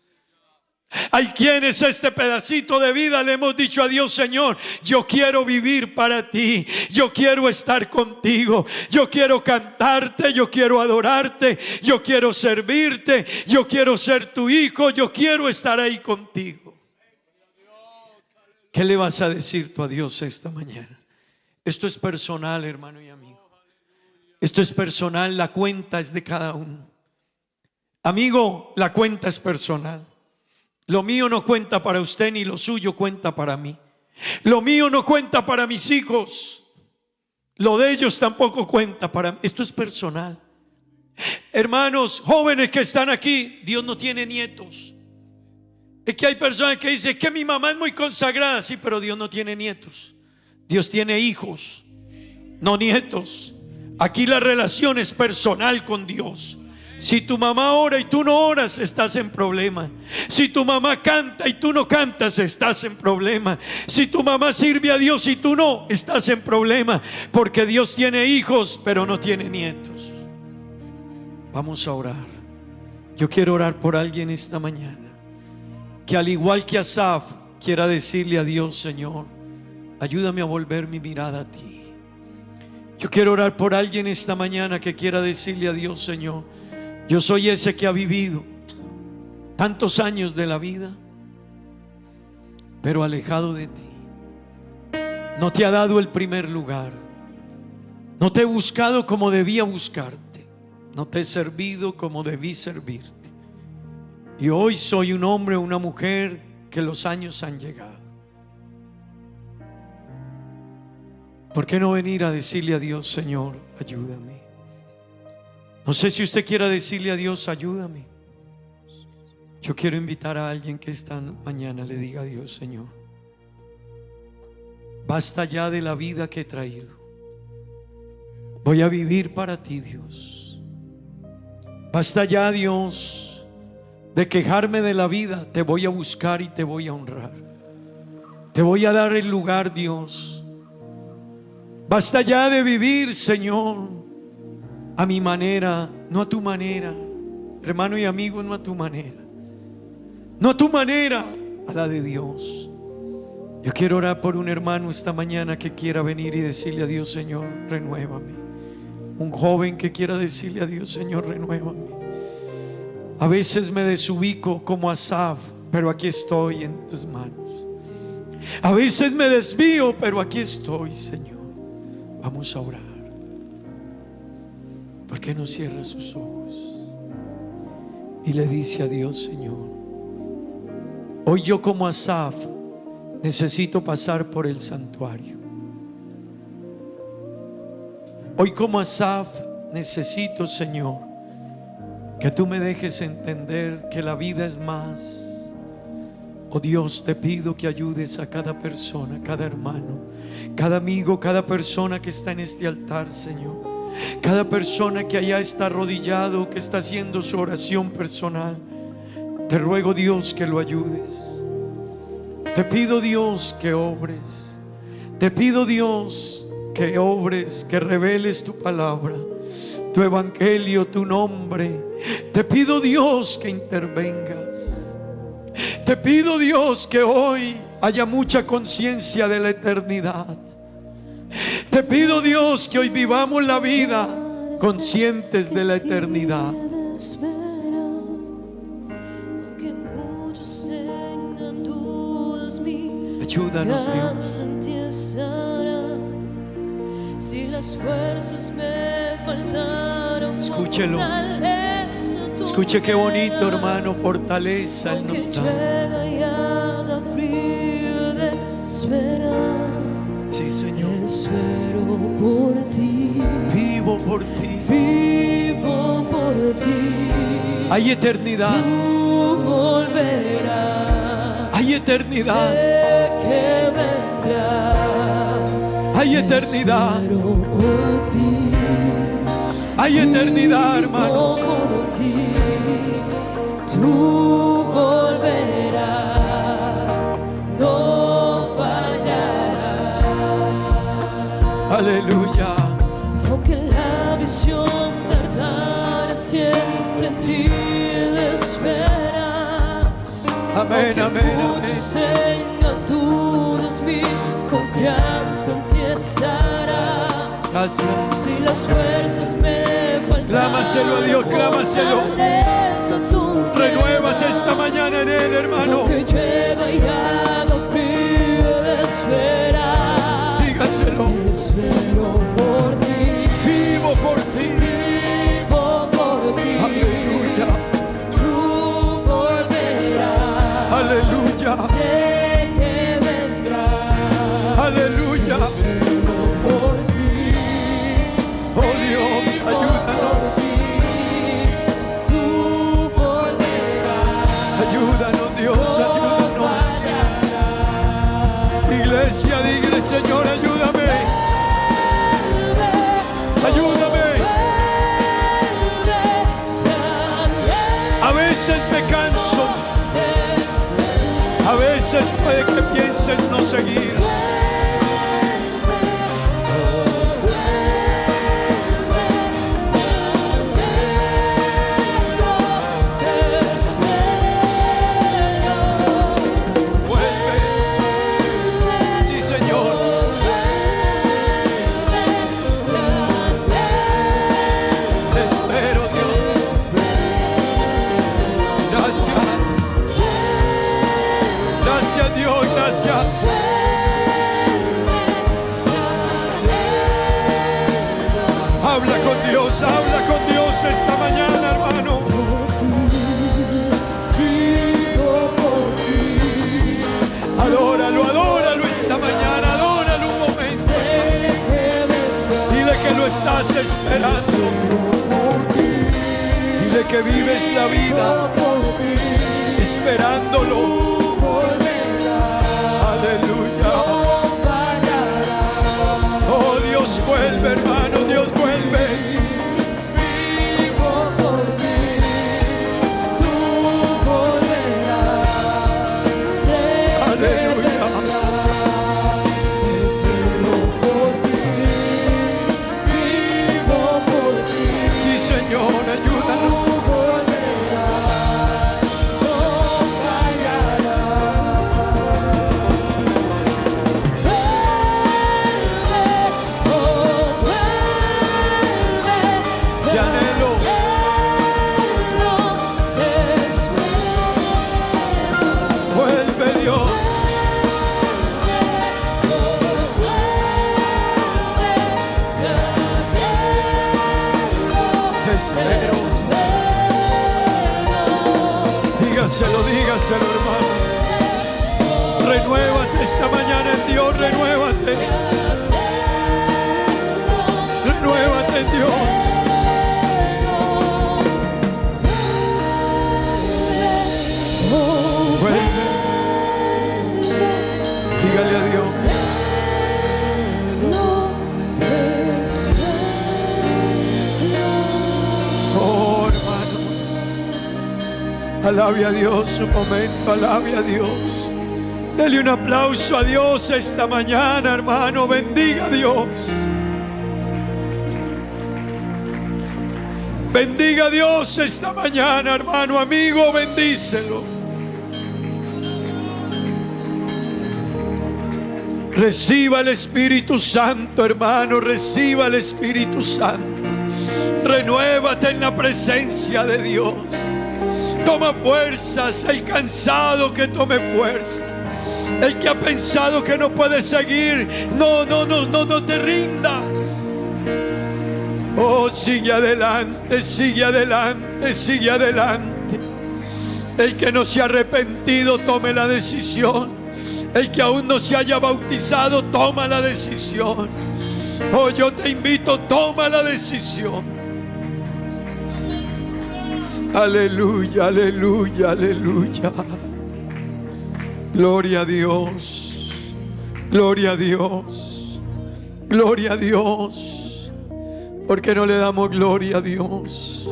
Hay quienes este pedacito de vida le hemos dicho a Dios: Señor, yo quiero vivir para ti, yo quiero estar contigo, yo quiero cantarte, yo quiero adorarte, yo quiero servirte, yo quiero ser tu hijo, yo quiero estar ahí contigo. ¿Qué le vas a decir tú a Dios esta mañana? Esto es personal, hermano y amigo. Esto es personal, la cuenta es de cada uno. Amigo, la cuenta es personal. Lo mío no cuenta para usted, ni lo suyo cuenta para mí. Lo mío no cuenta para mis hijos. Lo de ellos tampoco cuenta para mí. Esto es personal. Hermanos, jóvenes que están aquí, Dios no tiene nietos. Es que hay personas que dicen que mi mamá es muy consagrada. Sí, pero Dios no tiene nietos. Dios tiene hijos, no nietos. Aquí la relación es personal con Dios. Si tu mamá ora y tú no oras, estás en problema. Si tu mamá canta y tú no cantas, estás en problema. Si tu mamá sirve a Dios y tú no, estás en problema. Porque Dios tiene hijos, pero no tiene nietos. Vamos a orar. Yo quiero orar por alguien esta mañana que, al igual que Asaf, quiera decirle a Dios: Señor, ayúdame a volver mi mirada a ti. Yo quiero orar por alguien esta mañana que quiera decirle a Dios: Señor, yo soy ese que ha vivido tantos años de la vida, pero alejado de ti. No te ha dado el primer lugar. No te he buscado como debía buscarte. No te he servido como debí servirte. Y hoy soy un hombre o una mujer que los años han llegado. ¿Por qué no venir a decirle a Dios: Señor, ayúdame? No sé si usted quiera decirle a Dios: ayúdame. Yo quiero invitar a alguien que esta mañana le diga a Dios: Señor, basta ya de la vida que he traído. Voy a vivir para ti, Dios. Basta ya, Dios, de quejarme de la vida. Te voy a buscar y te voy a honrar. Te voy a dar el lugar, Dios. Basta ya de vivir, Señor, a mi manera, no a tu manera. Hermano y amigo, no a tu manera. No a tu manera, a la de Dios. Yo quiero orar por un hermano esta mañana que quiera venir y decirle a Dios: Señor, renuévame. Un joven que quiera decirle a Dios: Señor, renuévame. A veces me desubico como Asaf, pero aquí estoy en tus manos. A veces me desvío, pero aquí estoy, Señor. Vamos a orar. ¿Por qué no cierra sus ojos y le dice a Dios: Señor, hoy yo como Asaf necesito pasar por el santuario. Hoy como Asaf necesito, Señor, que tú me dejes entender que la vida es más. Oh Dios, te pido que ayudes a cada persona, cada hermano, cada amigo, cada persona que está en este altar, Señor. Cada persona que allá está arrodillado, que está haciendo su oración personal. Te ruego, Dios, que lo ayudes. Te pido, Dios, que obres. Te pido, Dios, que obres, que reveles tu palabra, tu evangelio, tu nombre. Te pido, Dios, que intervengas. Te pido, Dios, que hoy haya mucha conciencia de la eternidad. Te pido, Dios, que hoy vivamos la vida conscientes de la eternidad. Aunque muchos tengan dudas, mi Ayúdanos, Dios. esperanza en ti estará. Si las fuerzas me faltaron, Escúchelo. fortaleza tú Escuche qué me bonito, das. hermano, fortaleza Él Aunque nos da. llueva y haga frío, desesperar. Sí, Señor. Espero por ti, Vivo por ti. vivo por ti. Hay eternidad. Tú volverás. Hay eternidad. Sé que vendrás. Hay eternidad. Espero por ti. Hay eternidad, Vivo hermanos. por ti. Tú volverás. No fallarás. Aleluya. Aunque la visión tardara, siempre en ti de esperar. Amén, amén, Mucho, amén. Señor, tú eres mi confianza en ti estará. Gracias. Si las fuerzas me faltan, Clámaselo a Dios, clámaselo. Renuévate esta mañana en Él, hermano. Que lleva y hago frío de esperar. Dígaselo. Espero por ti, Vivo por ti. vivo por ti. Aleluya. Tú volverás. Aleluya. Sé que vendrás. Aleluya. Por ti, Oh Dios, ayúdanos. tú volverás. Ayúdanos, Dios, ayúdanos. Iglesia, dile, Señor, ayúdame. Ayúdame. A veces me canso. A veces puede que pienses no seguir. Vuelve. Sí, Señor. Te espero, Dios. Gracias. Gracias, Dios, gracias. Habla con Dios esta mañana, hermano. Adóralo, adóralo esta mañana, adóralo un momento. Dile que lo estás esperando. Dile que vives la vida esperándolo. Aleluya. Oh, Dios vuelve, hermano, Dios vuelve. Aleluya. Sí, Señor, ayúdanos. Te anhelo. Vuelve, Dios. Te espero. Dígaselo, dígaselo, hermano. Renuévate esta mañana en Dios, renuévate. Renuévate en Dios. Vuelve. Dígale a Dios. Oh, hermano. Alabe a Dios un momento, alabe a Dios. Dele un aplauso a Dios esta mañana, hermano. Bendiga a Dios. Bendiga a Dios esta mañana, hermano, amigo, bendícelo. Reciba el Espíritu Santo, hermano, reciba el Espíritu Santo. Renuévate en la presencia de Dios. Toma fuerzas, el cansado que tome fuerza. El que ha pensado que no puede seguir, no te rindas. Oh, sigue adelante, sigue adelante, sigue adelante. El que no se ha arrepentido, tome la decisión. El que aún no se haya bautizado, toma la decisión. Oh, yo te invito, toma la decisión. Aleluya, aleluya, aleluya. Gloria a Dios, gloria a Dios, gloria a Dios. ¿Por qué no le damos gloria a Dios?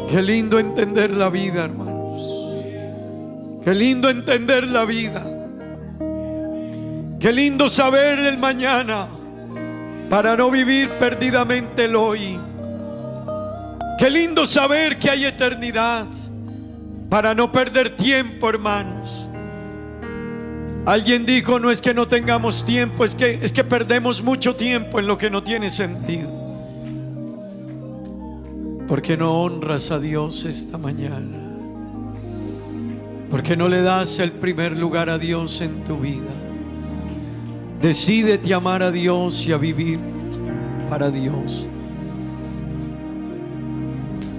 Qué lindo entender la vida, hermanos. Qué lindo entender la vida. Qué lindo saber del mañana para no vivir perdidamente el hoy. Qué lindo saber que hay eternidad. para no perder tiempo, hermanos. Alguien dijo, no es que no tengamos tiempo, es que perdemos mucho tiempo en lo que no tiene sentido. ¿Por qué no honras a Dios esta mañana? ¿Por qué no le das el primer lugar a Dios en tu vida? Decídete a amar a Dios y a vivir para Dios.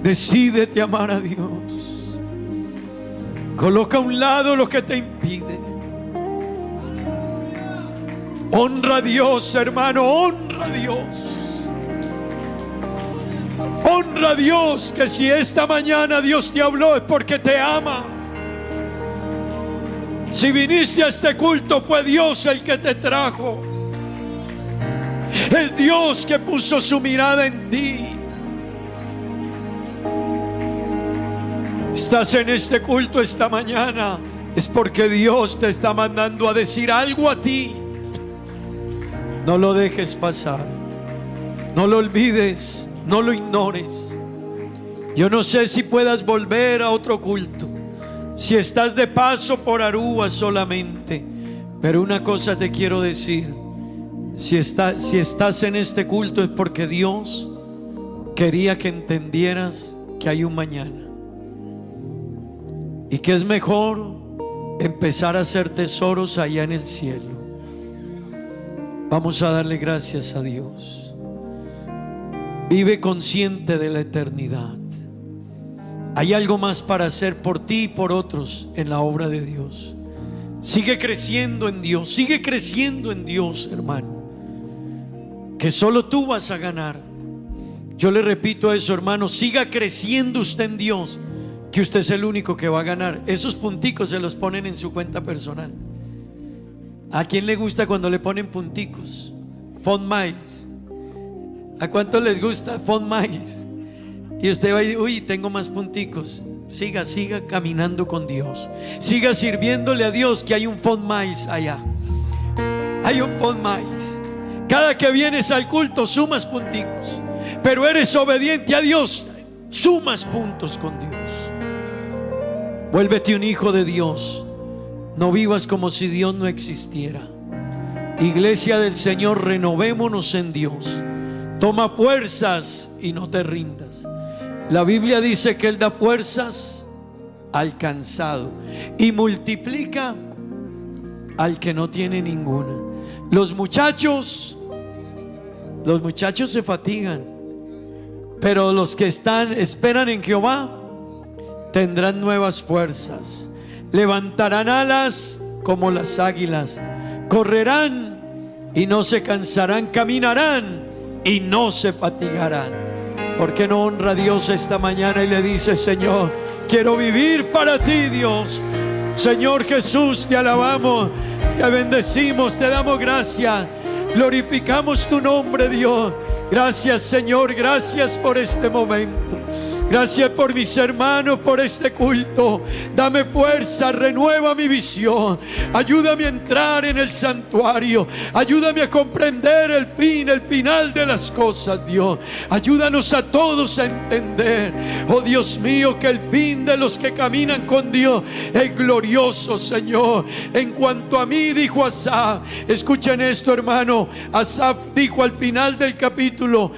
Decídete a amar a Dios. Coloca a un lado lo que te impide. Honra a Dios, hermano, honra a Dios. Honra a Dios, que si esta mañana Dios te habló es porque te ama. Si viniste a este culto fue Dios el que te trajo. Es Dios que puso su mirada en ti. Estás en este culto esta mañana, es porque Dios te está mandando a decir algo a ti. No lo dejes pasar. No lo olvides, no lo ignores. Yo no sé si puedas volver a otro culto, si estás de paso por Aruba solamente, pero una cosa te quiero decir: si estás en este culto es porque Dios quería que entendieras que hay un mañana y que es mejor empezar a hacer tesoros allá en el cielo. Vamos a darle gracias a Dios. Vive consciente de la eternidad. Hay algo más para hacer por ti y por otros en la obra de Dios. Sigue creciendo en Dios, sigue creciendo en Dios, hermano, que solo tú vas a ganar. Yo le repito eso, hermano, siga creciendo usted en Dios, que usted es el único que va a ganar. Esos punticos se los ponen en su cuenta personal. ¿A quién le gusta cuando le ponen punticos? Font miles. ¿A cuánto les gusta Font miles? Y usted va a decir, uy, tengo más punticos. Siga caminando con Dios. Siga sirviéndole a Dios, que hay un Font miles allá. Hay un Font miles. Cada que vienes al culto sumas punticos, pero eres obediente a Dios, sumas puntos con Dios. Vuélvete un hijo de Dios. No vivas como si Dios no existiera. Iglesia del Señor, renovémonos en Dios. Toma fuerzas y no te rindas. La Biblia dice que Él da fuerzas al cansado y multiplica al que no tiene ninguna. Los muchachos se fatigan, pero los que esperan en Jehová tendrán nuevas fuerzas. Levantarán alas como las águilas. Correrán y no se cansarán. Caminarán y no se fatigarán. ¿Por qué no honra a Dios esta mañana y le dice: Señor, quiero vivir para ti, Dios? Señor Jesús, te alabamos, te bendecimos, te damos gracias, glorificamos tu nombre, Dios. Gracias, Señor, gracias por este momento. Gracias por mis hermanos, por este culto. Dame fuerza, renueva mi visión. Ayúdame a entrar en el santuario. Ayúdame a comprender el final de las cosas, Dios. Ayúdanos a todos a entender, oh Dios mío, que el fin de los que caminan con Dios es glorioso, Señor. En cuanto a mí, dijo Asaf, escuchen esto, hermano. Asaf dijo al final del capítulo: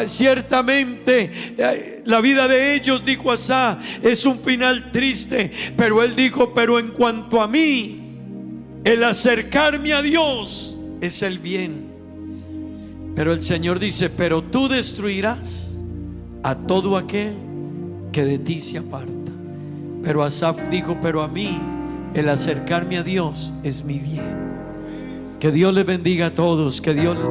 ciertamente la vida de ellos, dijo Asaf, es un final triste, pero él dijo: pero en cuanto a mí, el acercarme a Dios es el bien. Pero el Señor dice: pero tú destruirás a todo aquel que de ti se aparta. Pero Asaf dijo: pero a mí el acercarme a Dios es mi bien. Que Dios les bendiga a todos, que Dios les